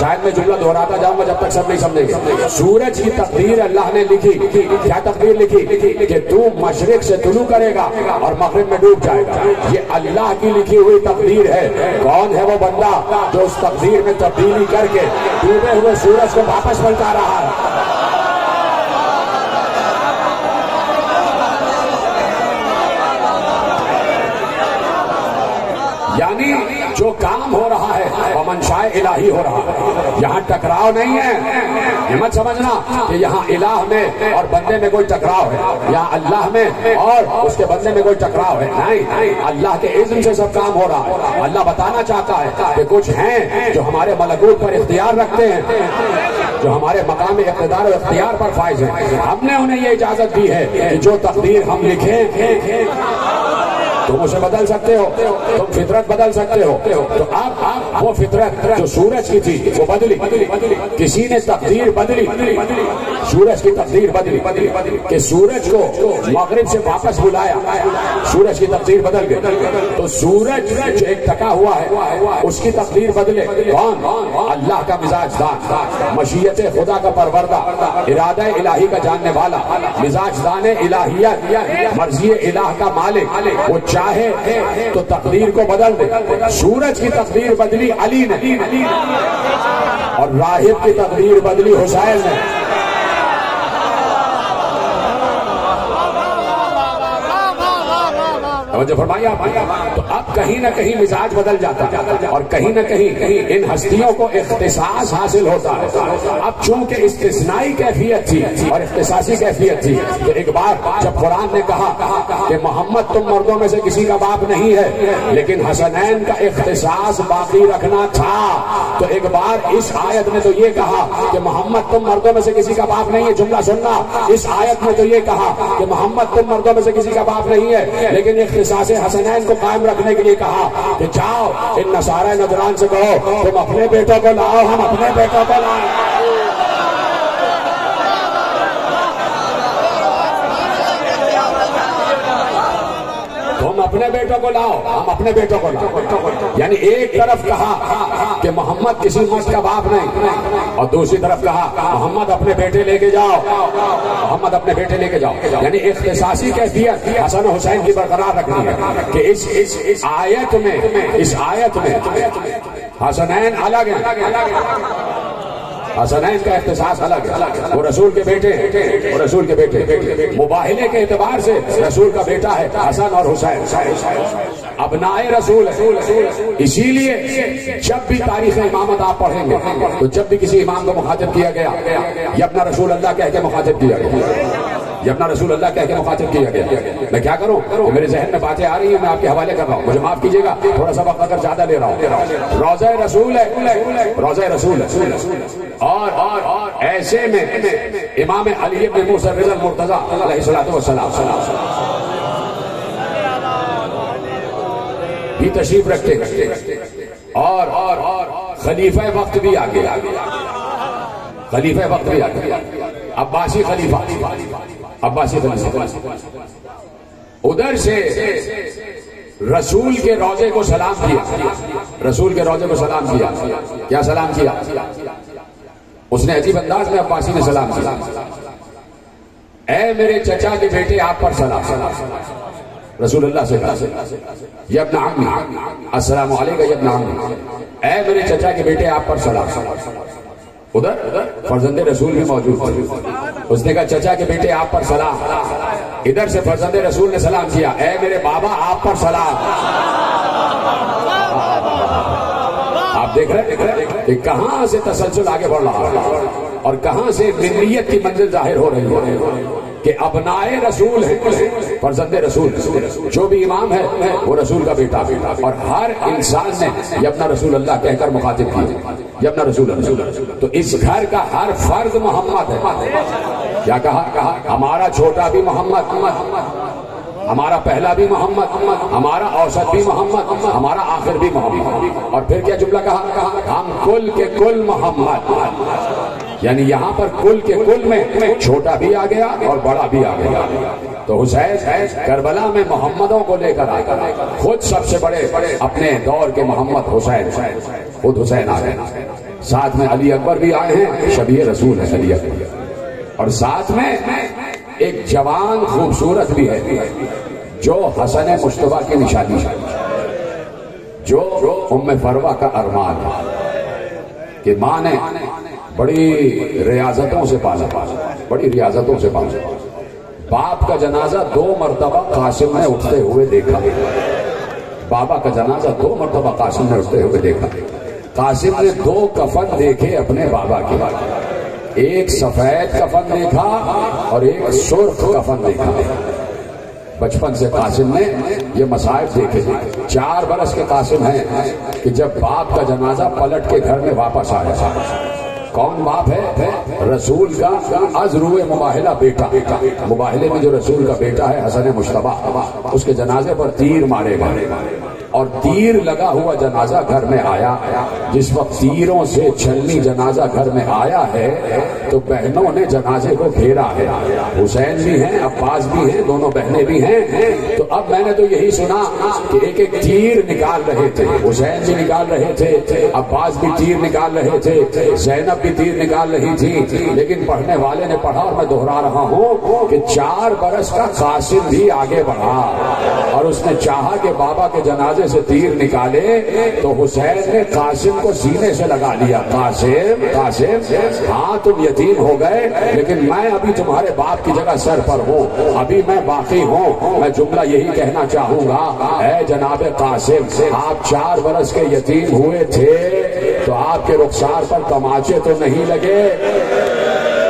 شاید میں جملہ دہراتا جاؤں گا جب تک سب نہیں سمجھیں گے. سورج کی تقدیر اللہ نے لکھی. کیا تقدیر لکھی؟ کہ تو مشرق سے طلوع کرے گا اور مغرب میں ڈوب جائے گا. یہ اللہ کی لکھی ہوئی تقدیر ہے. کون ہے وہ بندہ جو اس تقدیر میں تبدیلی کر کے ڈوبے ہوئے سورج کو واپس پلٹا رہا ہے؟ یعنی جو کام ہو رہا ہے وہ منشاء الہی ہو رہا ہے. یہاں ٹکراؤ نہیں ہے. یہ مت سمجھنا کہ یہاں الہ میں اور بندے میں کوئی ٹکراؤ ہے، یہاں اللہ میں اور اس کے بندے میں کوئی ٹکراؤ ہے. نہیں، اللہ کے اذن سے سب کام ہو رہا ہے. اللہ بتانا چاہتا ہے کہ کچھ ہیں جو ہمارے ملکوت پر اختیار رکھتے ہیں، جو ہمارے مقام اقتدار و اختیار پر فائز ہیں. ہم نے انہیں یہ اجازت دی ہے کہ جو تقدیر ہم لکھیں تم اسے بدل سکتے ہو، تم فطرت بدل سکتے ہو. تو اب وہ فطرت جو سورج کی تھی وہ بدلی. کسی نے تقدیر بدلی، سورج کی تقدیر بدلی کہ سورج کو مغرب سے واپس بلایا، سورج کی تقدیر بدل گئی. تو سورج جو ایک ٹکا ہوا ہے اس کی تقدیر بدلے. کون؟ اللہ کا مزاج دان، مشیت خدا کا پروردہ، ارادہ الہی کا جاننے والا، مزاج دان الہیت، مرضی الہ کا مالک. وہ چاہے تو تقدیر کو بدل دے. سورج کی تقدیر بدلی علی نے اور راہب کی تقدیر بدلی حسین نے. توجہ فرمائیے آپ. تو اب کہیں نہ کہیں مزاج بدل جاتا ہے اور کہیں نہ کہیں ان ہستیوں کو اختصاص حاصل ہوتا ہے. اب چونکہ استثنائی کیفیت تھی اور اختصاصی کیفیت تھی تو ایک بار جب قرآن نے کہا کہ محمد تم مردوں میں سے کسی کا باپ نہیں ہے لیکن حسنین کا اختصاص باقی رکھنا تھا، تو ایک بار اس آیت نے تو یہ کہا کہ محمد تم مردوں میں سے کسی کا باپ نہیں ہے. جملہ سننا، اس آیت میں تو یہ کہا کہ محمد تم مردوں میں سے کسی کا باپ نہیں ہے لیکن اختصاص حسنین کو قائم رکھنے کے لیے کہا کہ جاؤ ان نصارہ نجران سے کہو تم اپنے بیٹوں کو لاؤ، ہم اپنے بیٹوں کو لائیں. تم اپنے بیٹوں کو لاؤ، ہم اپنے بیٹوں کو لاؤ. یعنی ایک طرف کہا کہ محمد کسی مرد کا باپ نہیں اور دوسری طرف کہا محمد اپنے بیٹے لے کے جاؤ، محمد اپنے بیٹے لے کے جاؤ. یعنی اختصاصی کیفیت حسن و حسین کی برقرار رکھنی ہے کہ اس آیت میں حسنین الگ ہیں، حسنین کا اختصاص الگ ہے. وہ رسول کے بیٹے ہیں، وہ رسول کے بیٹے مباہلے کے اعتبار سے رسول کا بیٹا ہے حسن اور حسین، ابنائے رسول. اسی لیے جب بھی تاریخ امامت آپ پڑھیں گے تو جب بھی کسی امام کو مخاطب کیا گیا یہ اپنا رسول اللہ کہہ کے مخاطب کیا گیا، یہ اپنا رسول اللہ کہہ کے مخاطب کیا گیا. میں کیا کروں، میرے ذہن میں باتیں آ رہی ہیں، میں آپ کے حوالے کر رہا ہوں، مجھے معاف کیجیے گا تھوڑا سا وقت اگر زیادہ لے رہا ہوں. روضہ رسول ہے، روضہ رسول ہے. اور ایسے میں امام علی بن موسیٰ رضی المرتضیٰ علیہ الصلوۃ والسلام بھی تشریف رکھتے اور خلیفہ وقت بھی آ گیا، خلیفہ وقت بھی آ گیا، عباسی خلیفہ. ادھر سے رسول کے روضے کو سلام کیا، رسول کے روضے کو سلام کیا. کیا سلام کیا؟ اس نے عجیب انداز میں عباسی نے سلام کیا، اے میرے چچا کے بیٹے آپ پر سلام. رسول اللہ سے کہا یا ابن عمی السلام علیکم یا ابن عمی، اے میرے چچا کے بیٹے آپ پر سلام. ادھر فرزند رسول بھی موجود تھے، اس نے کہا چچا کے بیٹے آپ پر سلام. ادھر سے فرزند رسول نے سلام کیا، اے میرے بابا آپ پر سلام. آپ دیکھ رہے ہیں کہ کہاں سے تسلسل آگے بڑھ رہا ہے اور کہاں سے ملیت کی منزل ظاہر ہو رہی ہے کہ ابنائے رسول ہیں، فرزند رسول. جو بھی امام ہے وہ رسول کا بیٹا، اور ہر انسان نے یہ اپنا رسول اللہ کہہ کر مخاطب کیا، یہ اپنا رسول اللہ. تو اس گھر کا ہر فرد محمد ہے. کیا کہا؟ ہمارا چھوٹا بھی محمد، ہمارا پہلا بھی محمد، ہمارا اوسط بھی محمد، ہمارا آخر بھی محمد. اور پھر کیا جملہ کہا؟ ہم کل کے کل محمد. یعنی یہاں پر کل کے کل میں چھوٹا بھی آ گیا اور بڑا بھی آ گیا. تو حسین کربلا میں محمدوں کو لے کر آئے، خود سب سے بڑے اپنے دور کے محمد حسین، خود حسین آ گئے، ساتھ میں علی اکبر بھی آئے ہیں، شبیہ رسول ہے علی اکبر، اور ساتھ میں ایک جوان خوبصورت بھی ہے جو حسن مصطفیٰ کی نشانی ہے، جو ام فروہ کا ارمان کہ ماں نے بڑی ریاضتوں سے پالا، بڑی ریاضتوں سے پالا۔ باپ کا جنازہ 2 مرتبہ قاسم نے اٹھتے ہوئے دیکھا، بابا کا جنازہ 2 مرتبہ قاسم نے اٹھتے ہوئے دیکھا۔ قاسم نے 2 کفن دیکھے اپنے بابا کے، ایک سفید کفن دیکھا اور ایک سرخ کفن دیکھا۔ بچپن سے قاسم نے یہ مصائب دیکھے، 4 برس کے قاسم ہیں کہ جب باپ کا جنازہ پلٹ کے گھر میں واپس آیا۔ کون باپ ہے؟ رسول کا از روئے مباہلہ بیٹا، مباہلے میں جو رسول کا بیٹا ہے حسن مصطفیٰ، اس کے جنازے پر تیر مارے گئے اور تیر لگا ہوا جنازہ گھر میں آیا۔ جس وقت تیروں سے چھلنی جنازہ گھر میں آیا ہے تو بہنوں نے جنازے کو گھیرا ہے، حسین بھی ہیں، عباس بھی ہیں، دونوں بہنیں بھی ہیں۔ تو اب میں نے تو یہی سنا کہ ایک ایک تیر نکال رہے تھے، حسین بھی نکال رہے تھے، عباس بھی تیر نکال رہے تھے، زینب بھی تیر نکال رہی تھی، لیکن پڑھنے والے نے پڑھا اور میں دہرا رہا ہوں کہ 4 برس کا قاسم بھی آگے بڑھا اور اس نے چاہا کہ بابا کے جنازے سے تیر نکالے تو حسین نے قاسم کو سینے سے لگا لیا، قاسم قاسم ہاں تم یتیم ہو گئے لیکن میں ابھی تمہارے باپ کی جگہ سر پر ہوں، ابھی میں باقی ہوں۔ میں جملہ یہی کہنا چاہوں گا، اے جناب قاسم، آپ 4 برس کے یتیم ہوئے تھے تو آپ کے رخسار پر تماچے تو نہیں لگے؟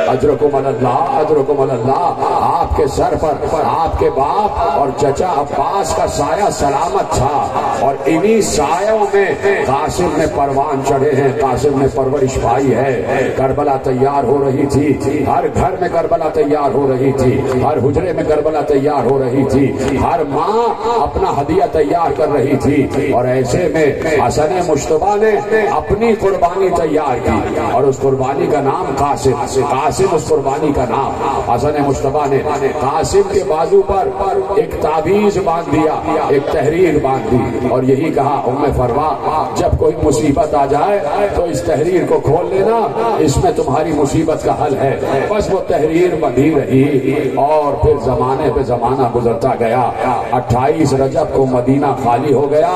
اجرکم اللہ، اجرکم اللہ، آپ کے سر پر آپ کے باپ اور چچا عباس کا سایہ سلامت تھا، اور انہی سایوں میں قاسم نے پروان چڑھے ہیں، قاسم نے پرورش پائی ہے۔ کربلا تیار ہو رہی تھی، ہر گھر میں کربلا تیار ہو رہی تھی، ہر حجرے میں کربلا تیار ہو رہی تھی، ہر ماں اپنا ہدیہ تیار کر رہی تھی، اور ایسے میں حسن مصطفیٰ نے اپنی قربانی تیار کی اور اس قربانی کا نام قاسم، اس قربانی کا نام حسن مصطفیٰ نے قاسم کے بازو پر ایک تعویذ باندھ دیا، ایک تحریر باندھ دی اور یہی کہا، ام فروہ جب کوئی مصیبت آ جائے تو اس تحریر کو کھول لینا، اس میں تمہاری مصیبت کا حل ہے۔ بس وہ تحریر بندھی رہی اور پھر زمانے پہ زمانہ گزرتا گیا۔ 28 رجب کو مدینہ خالی ہو گیا،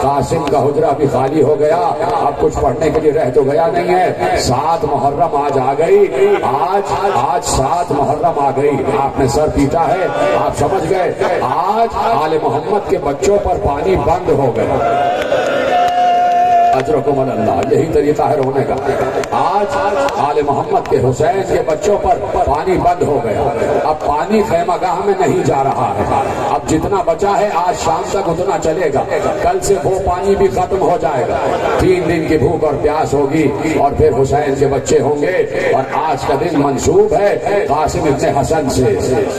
قاسم کا حجرہ بھی خالی ہو گیا، اب کچھ پڑھنے کے لیے رہ تو گیا نہیں ہے۔ 7 محرم آج آ گئی، آج 7 محرم آ گئی، آپ نے سر پیٹا ہے، آپ سمجھ گئے آج آل محمد کے بچوں پر پانی بند ہو گیا۔ اجرکم اللہ، یہی طریقہ ہے رونے کا۔ آج آل محمد کے حسین کے بچوں پر پانی بند ہو گیا، اب پانی خیمہ گاہ میں نہیں جا رہا ہے، اب جتنا بچا ہے آج شام تک اتنا چلے گا، کل سے وہ پانی بھی ختم ہو جائے گا، 3 دن کی بھوک اور پیاس ہوگی اور پھر حسین کے بچے ہوں گے۔ اور آج کا دن منسوب ہے قاسم ابن حسن سے،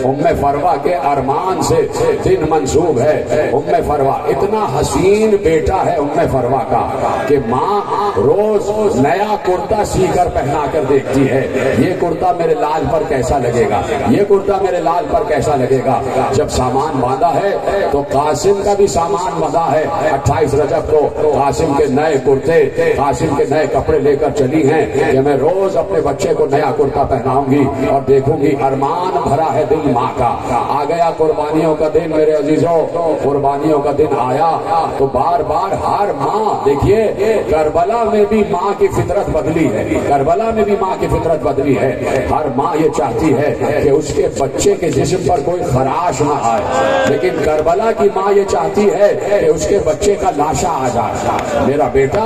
ام فروہ کے ارمان سے دن منسوب ہے۔ ام فروہ اتنا حسین بیٹا ہے ام فروہ کا کہ ماں روز نیا کرتا سی کر پہنا کر دیکھتی ہے، یہ کرتا میرے لال پر کیسا لگے گا، یہ کرتا میرے لال پر کیسا لگے گا۔ جب سامان باندھا ہے تو قاسم کا بھی سامان باندھا ہے۔ 28 رجب کو قاسم کے نئے کرتے، قاسم کے نئے کپڑے لے کر چلی ہیں کہ میں روز اپنے بچے کو نیا کرتا پہناؤں گی اور دیکھوں گی ارمان بھرا ہے دل ماں کا۔ آ گیا قربانیوں کا دن میرے عزیزوں، قربانیوں کا دن آیا تو بار بار ہر ماں، دیکھیے کربلا میں بھی ماں کی فطرت بدلی ہے، کربلا میں بھی ماں کی فطرت بدلی ہے۔ ہر ماں یہ چاہتی ہے کہ اس کے بچے کے جسم پر کوئی خراش نہ آئے، لیکن کربلا کی ماں یہ چاہتی ہے کہ اس کے بچے کا لاشا آ جائے، میرا بیٹا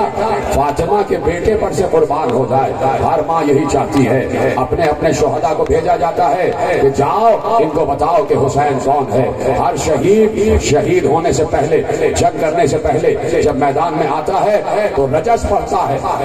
فاطمہ کے بیٹے پر سے قربان ہو جائے۔ ہر ماں یہی چاہتی ہے۔ اپنے اپنے شہداء کو بھیجا جاتا ہے کہ جاؤ ان کو بتاؤ کہ حسین کون ہے۔ ہر شہید ہونے سے پہلے، جنگ کرنے سے پہلے جب میدان میں آتا ہے تو رجس پڑھتا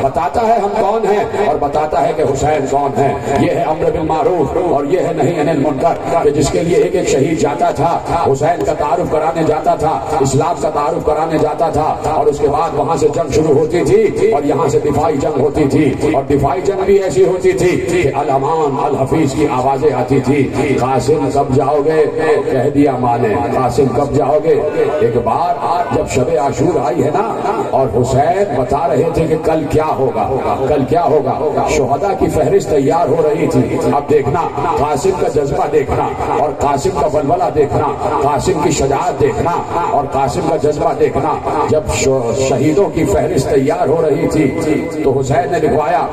بتاتا ہے ہم کون ہیں اور بتاتا ہے کہ حسین کون ہے. یہ ہے امر بالمعروف اور یہ ہے نہی عن المنکر کہ جس کے لیے ایک ایک شہید جاتا تھا, حسین کا تعارف کرانے جاتا تھا, اسلام کا تعارف کرانے جاتا تھا, اور اس کے بعد وہاں سے جنگ شروع ہوتی تھی اور یہاں سے دفاعی جنگ ہوتی تھی, اور دفاعی جنگ بھی ایسی ہوتی تھی کہ الامان الحفیظ کی آوازیں آتی تھی. قاسم کب جاؤ گے؟ کہہ دیا ماں نے, قاسم کب جاؤ گے؟ ایک بار جب شب عاشور آئی ہے نا اور حسین بتا رہے تھے کہ کل کیا ہوگا, کل کیا ہوگا, شہداء کی فہرست تیار ہو رہی تھی. اب دیکھنا قاسم کا جذبہ دیکھنا اور قاسم کا ولولہ دیکھنا, قاسم کی شجاعت دیکھنا اور قاسم کا جذبہ دیکھنا. جب شہیدوں کی فہرست تیار ہو رہی تھی تو حسین نے لکھوایا,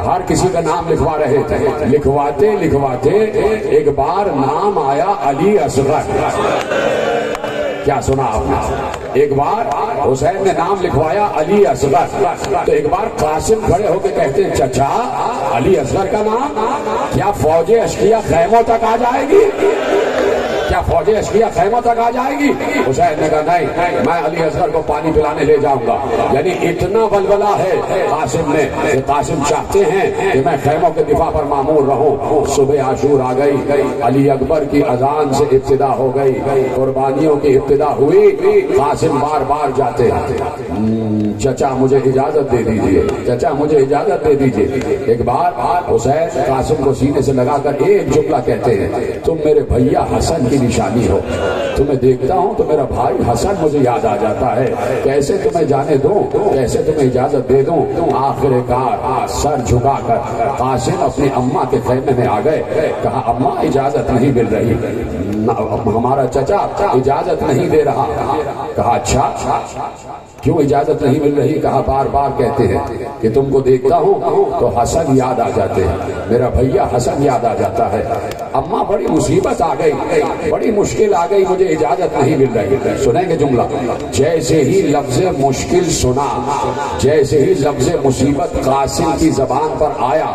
ہر کسی کا نام لکھوا رہے تھے, لکھواتے لکھواتے ایک بار نام آیا علی اصغر. کیا سنا آپ نے؟ ایک بار حسین نے نام لکھوایا علی اصغر, تو ایک بار قاسم کھڑے ہو کے کہتے ہیں چچا علی اصغر کا نام, کیا فوج اشقیہ خیموں تک آ جائے گی؟ کیا فوج اشقیہ خیموں تک آ جائے گی؟ حسین نے کہا نہیں, میں علی اصغر کو پانی پلانے لے جاؤں گا. یعنی اتنا ولولہ ہے قاسم میں کہ قاسم چاہتے ہیں کہ میں خیموں کے دفاع پر مامور رہوں. صبح عاشور آ گئی, علی اکبر کی اذان سے ابتدا ہو گئی, قربانیوں کی ابتدا ہوئی. قاسم بار بار جاتے ہیں, چچا مجھے اجازت دے دیجیے, چچا مجھے اجازت دے دیجیے. ایک بار حسین قاسم کو سینے سے لگا کر ایک جملہ کہتے ہیں, تم میرے بھیا حسن کی نشانی ہو, تمہیں دیکھتا ہوں تو میرا بھائی حسن مجھے یاد آ جاتا ہے, کیسے تمہیں جانے دوں, کیسے تمہیں اجازت دے دوں. آخر کار سر جھکا کر قاسم اپنی اماں کے خیمے میں آ گئے. کہا اماں اجازت نہیں مل رہی, ہمارا چچا اجازت نہیں دے رہا. کہا اچھا کیوں اجازت نہیں مل رہی؟ کہا بار بار کہتے ہیں کہ تم کو دیکھتا ہوں تو حسن یاد آ جاتے ہیں, میرا بھیا حسن یاد آ جاتا ہے. اماں بڑی مصیبت آ گئی, بڑی مشکل آ گئی, مجھے اجازت نہیں مل رہی. سنیں گے جملہ, جیسے ہی لفظ مشکل سنا, جیسے ہی لفظ مصیبت قاسم کی زبان پر آیا,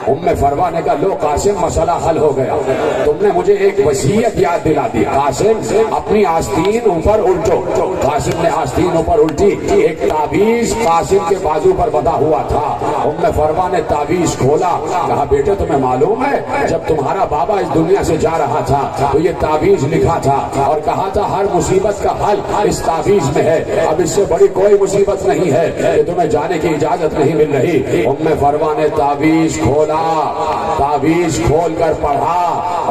ام فروا نے کہا لو قاسم مسئلہ حل ہو گیا, تم نے مجھے ایک وصیت یاد دلا دی. قاسم اپنی آستین اوپر الٹو. قاسم نے آستین اوپر الٹی, ایک تعویذ قاسم کے بازو پر بندھا ہوا تھا. ام فروا نے تعویذ کھولا, کہا بیٹے تمہیں معلوم ہے جب تمہارا بابا اس دنیا سے جا رہا تھا تو یہ تعویذ لکھا تھا اور کہا تھا ہر مصیبت کا حل اس تعویذ میں ہے, اب اس سے بڑی کوئی مصیبت نہیں ہے کہ تمہیں جانے کی اجازت نہیں مل رہی. ام فروا نے تعویذ کھولا, تعویذ کھول کر پڑھا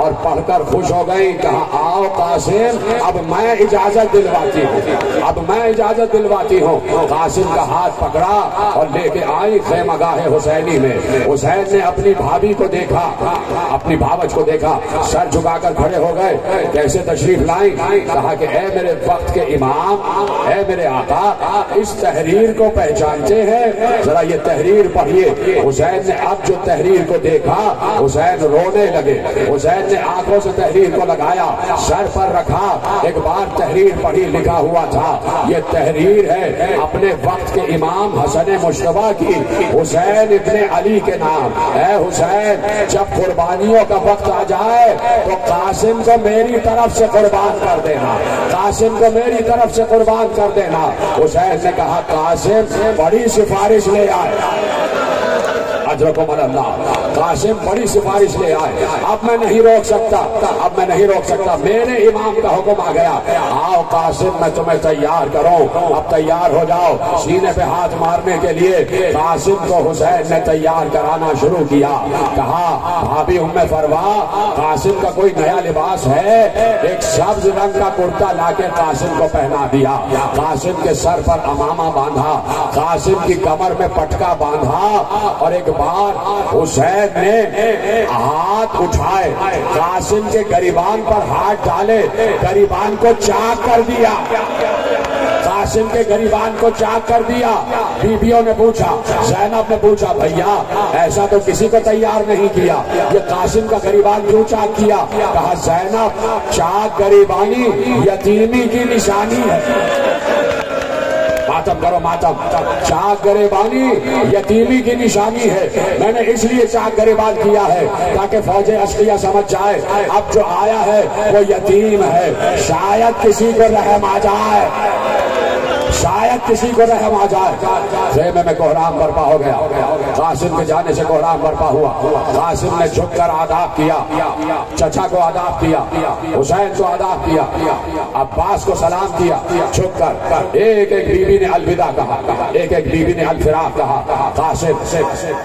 اور پڑھ کر خوش ہو گئی. کہا آؤ قاسم اب میں اجازت دلواتی ہوں, اب میں اجازت دلواتی ہوں. قاسم کا ہاتھ پکڑا اور لے کے آئی خیمہ گاہ حسینی میں. حسین نے اپنی بھابھی کو دیکھا, اپنی بھاوج کو دیکھا, سر جھکا کر کھڑے ہو گئے. کیسے تشریف لائیں؟ کہا کہ اے میرے وقت کے امام, اے میرے آقا, اس تحریر کو پہچانتے ہیں؟ ذرا یہ تحریر پڑھیے. حسین نے اب جو تحریر کو دیکھا حسین رونے لگے. حسین نے آنکھوں سے تحریر کو لگایا, سر پر رکھا, ایک بار تحریر پڑھی, لکھا ہوا تھا یہ تحریر ہے اپنے وقت کے امام حسن مجتبیٰ کی, حسین ابن علی کے نام. اے حسین جب قربانیوں کا وقت آ جائے تو قاسم کو میری طرف سے قربان کر دینا, قاسم کو میری طرف سے قربان کر دینا. حسین نے کہا قاسم بڑی سفارش لے آئے, اجرکم اللہ, قاسم بڑی سفارش لے آئے. اب میں نہیں روک سکتا, اب میں نہیں روک سکتا, میرے امام کا حکم آ گیا. آؤ قاسم میں تمہیں تیار کروں, اب تیار ہو جاؤ. سینے پہ ہاتھ مارنے کے لیے قاسم کو حسین نے تیار کرانا شروع کیا. کہا بھابھی ام فروا قاسم کا کوئی نیا لباس ہے؟ ایک سبز رنگ کا کرتا لا کے قاسم کو پہنا دیا. قاسم کے سر پر امامہ باندھا, قاسم کی کمر میں پٹکا باندھا, اور ایک بار حسین نے ہاتھ اٹھائے, قاسم کے گریبان پر ہاتھ ڈالے, گریبان کو چاک کر دیا, قاسم کے گریبان کو چاک کر دیا. بیویوں نے پوچھا, زینب نے پوچھا بھیا ایسا تو کسی کو تیار نہیں کیا, یہ قاسم کا گریبان کیوں چاک کیا؟ کہا زینب چاک گریبانی یتیمی کی نشانی ہے. ماتم کرو ماتم, چاک گریبانی یتیمی کی نشانی ہے. میں نے اس لیے چاک گریبان کیا ہے تاکہ فوج اشقیہ سمجھ جائے اب جو آیا ہے وہ یتیم ہے, شاید کسی کو رحم آ جائے, شاید کسی کو رحم آ جائے۔ خیمے میں کوہرام برپا ہو گیا، قاسم کے جانے سے کوہرام برپا ہوا۔ قاسم نے جھک کر آداب کیا، چچا کو آداب کیا، حسین کو آداب کیا، عباس کو سلام کیا، جھک کر ایک ایک بیوی نے الوداع کہا، ایک ایک بیوی نے الفراق کہا۔ قاسم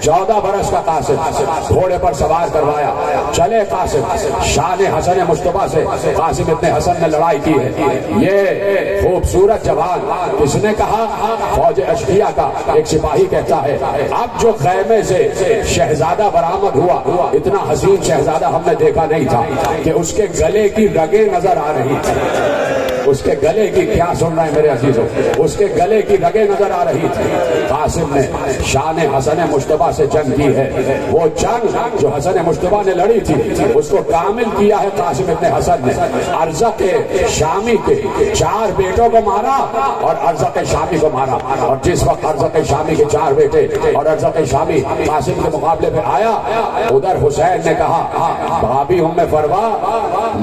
14 برس کا قاسم گھوڑے پر سوار کروایا، چلے قاسم۔ شان حسن مصطفیٰ سے قاسم ابن حسن نے لڑائی کی ہے۔ یہ خوبصورت جوان کس نے کہا؟ فوج اشقیہ کا ایک سپاہی کہتا ہے اب جو خیمے سے شہزادہ برآمد ہوا، اتنا حسین شہزادہ ہم نے دیکھا نہیں تھا کہ اس کے گلے کی رگیں نظر آ رہی تھی۔ اس کے گلے کی، کیا سن رہے ہیں میرے عزیزوں، اس کے گلے کی رگیں نظر آ رہی تھی۔ قاسم نے شان حسن مصطفیٰ سے جنگ کی ہے۔ وہ جنگ جو حسن مصطفیٰ نے لڑی تھی اس کو کامل کیا ہے قاسم ابن حسن نے۔ ارزق شامی کے 4 بیٹوں کو مارا اور ارزق شامی کو مارا، اور جس وقت ارزق شامی کے 4 بیٹے اور ارزق شامی قاسم کے مقابلے پہ آیا، ادھر حسین نے کہا بھابی ام فروا،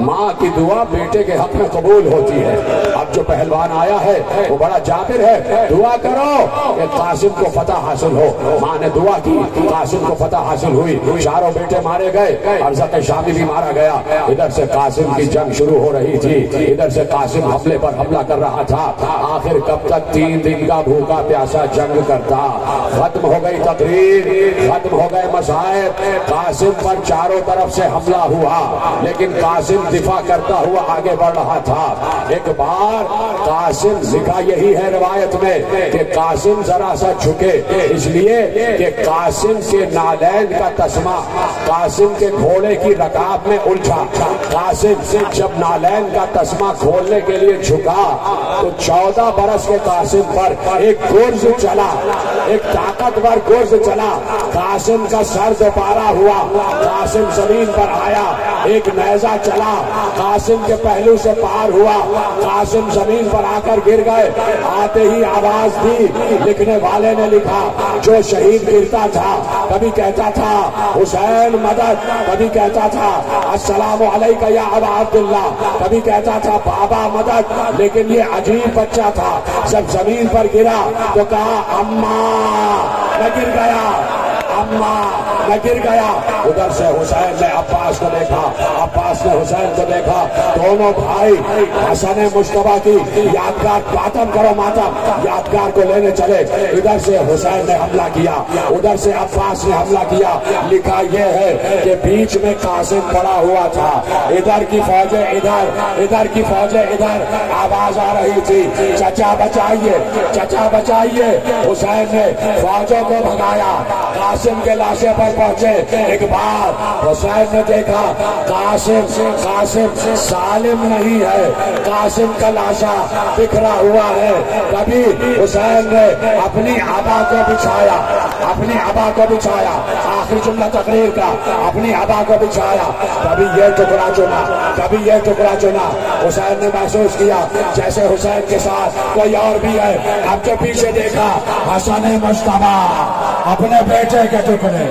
ماں کی دعا بیٹے کے حق میں قبول ہوتی ہے۔ اب جو پہلوان آیا ہے وہ بڑا جابر ہے، دعا کرو کہ قاسم کو فتح حاصل ہو۔ ماں نے دعا کی، قاسم کو فتح حاصل ہوئی، 4 بیٹے مارے گئے، ارزق شامی بھی مارا گیا۔ ادھر سے قاسم کی جنگ شروع ہو رہی تھی، ادھر سے قاسم حملے پر حملہ کر رہا تھا۔ آخر کب تک 3 دن کا بھوکا پیاسا جنگ کرتا؟ ختم ہو گئی تقریر، ختم ہو گئے مصائب۔ قاسم پر چاروں طرف سے حملہ ہوا، لیکن قاسم دفاع کرتا ہوا آگے بڑھ رہا تھا۔ ایک بار قاسم، لکھا یہی ہے روایت میں کہ قاسم ذرا سا جھکے، اس لیے کہ قاسم کے نالین کا تسمہ قاسم کے گھوڑے کی رکاب میں الجھا۔ قاسم جب نالین کا تسمہ کھولنے کے لیے جھکا تو 14 برس کے قاسم پر ایک گرز چلا، ایک طاقتور گرز چلا۔ قاسم کا سر دوپارا ہوا، قاسم زمین پر آیا، ایک نیزہ چلا، قاسم کے پہلو سے پار ہوا، قاسم زمین پر آ کر گر گئے۔ آتے ہی آواز دی، لکھنے والے نے لکھا جو شہید گرتا تھا کبھی کہتا تھا حسین مدد، کبھی کہتا تھا السلام علیکہ یا ابا عبداللہ، کبھی کہتا تھا بابا مدد، لیکن یہ عجیب بچہ تھا، جب زمین پر گرا تو کہا اماں، میں گر گیا، اماں میں گر گیا۔ ادھر سے حسین نے عباس کو دیکھا، عباس نے حسین کو دیکھا، دونوں بھائی حسن مصطفیٰ کی یادگار، ماتم کرو ماتم، یادگار کو لینے چلے۔ ادھر سے حسین نے حملہ کیا، ادھر سے عباس نے حملہ کیا۔ لکھا یہ ہے کہ بیچ میں قاسم پڑا ہوا تھا، ادھر کی فوجیں ادھر، ادھر کی فوجیں ادھر، آواز آ رہی تھی چچا بچائیے، چچا بچائیے۔ حسین نے فوجوں کو بھگایا، قاسم کے لاشے پر پہنچے۔ ایک بار حسین نے دیکھا قاسم سالم نہیں ہے، قاسم کا لاشا بکھرا ہوا ہے۔ کبھی حسین نے اپنی عبا کو بچھایا، اپنی عبا کو بچھایا، آخری جملہ تقریر کا، اپنی عبا کو بچھایا، کبھی یہ ٹکڑا چنا، کبھی یہ ٹکڑا چنا۔ حسین نے محسوس کیا جیسے حسین کے ساتھ کوئی اور بھی ہے۔ اب جو پیچھے دیکھا حسن مصطفیٰ اپنے بیٹے کے ٹکڑے،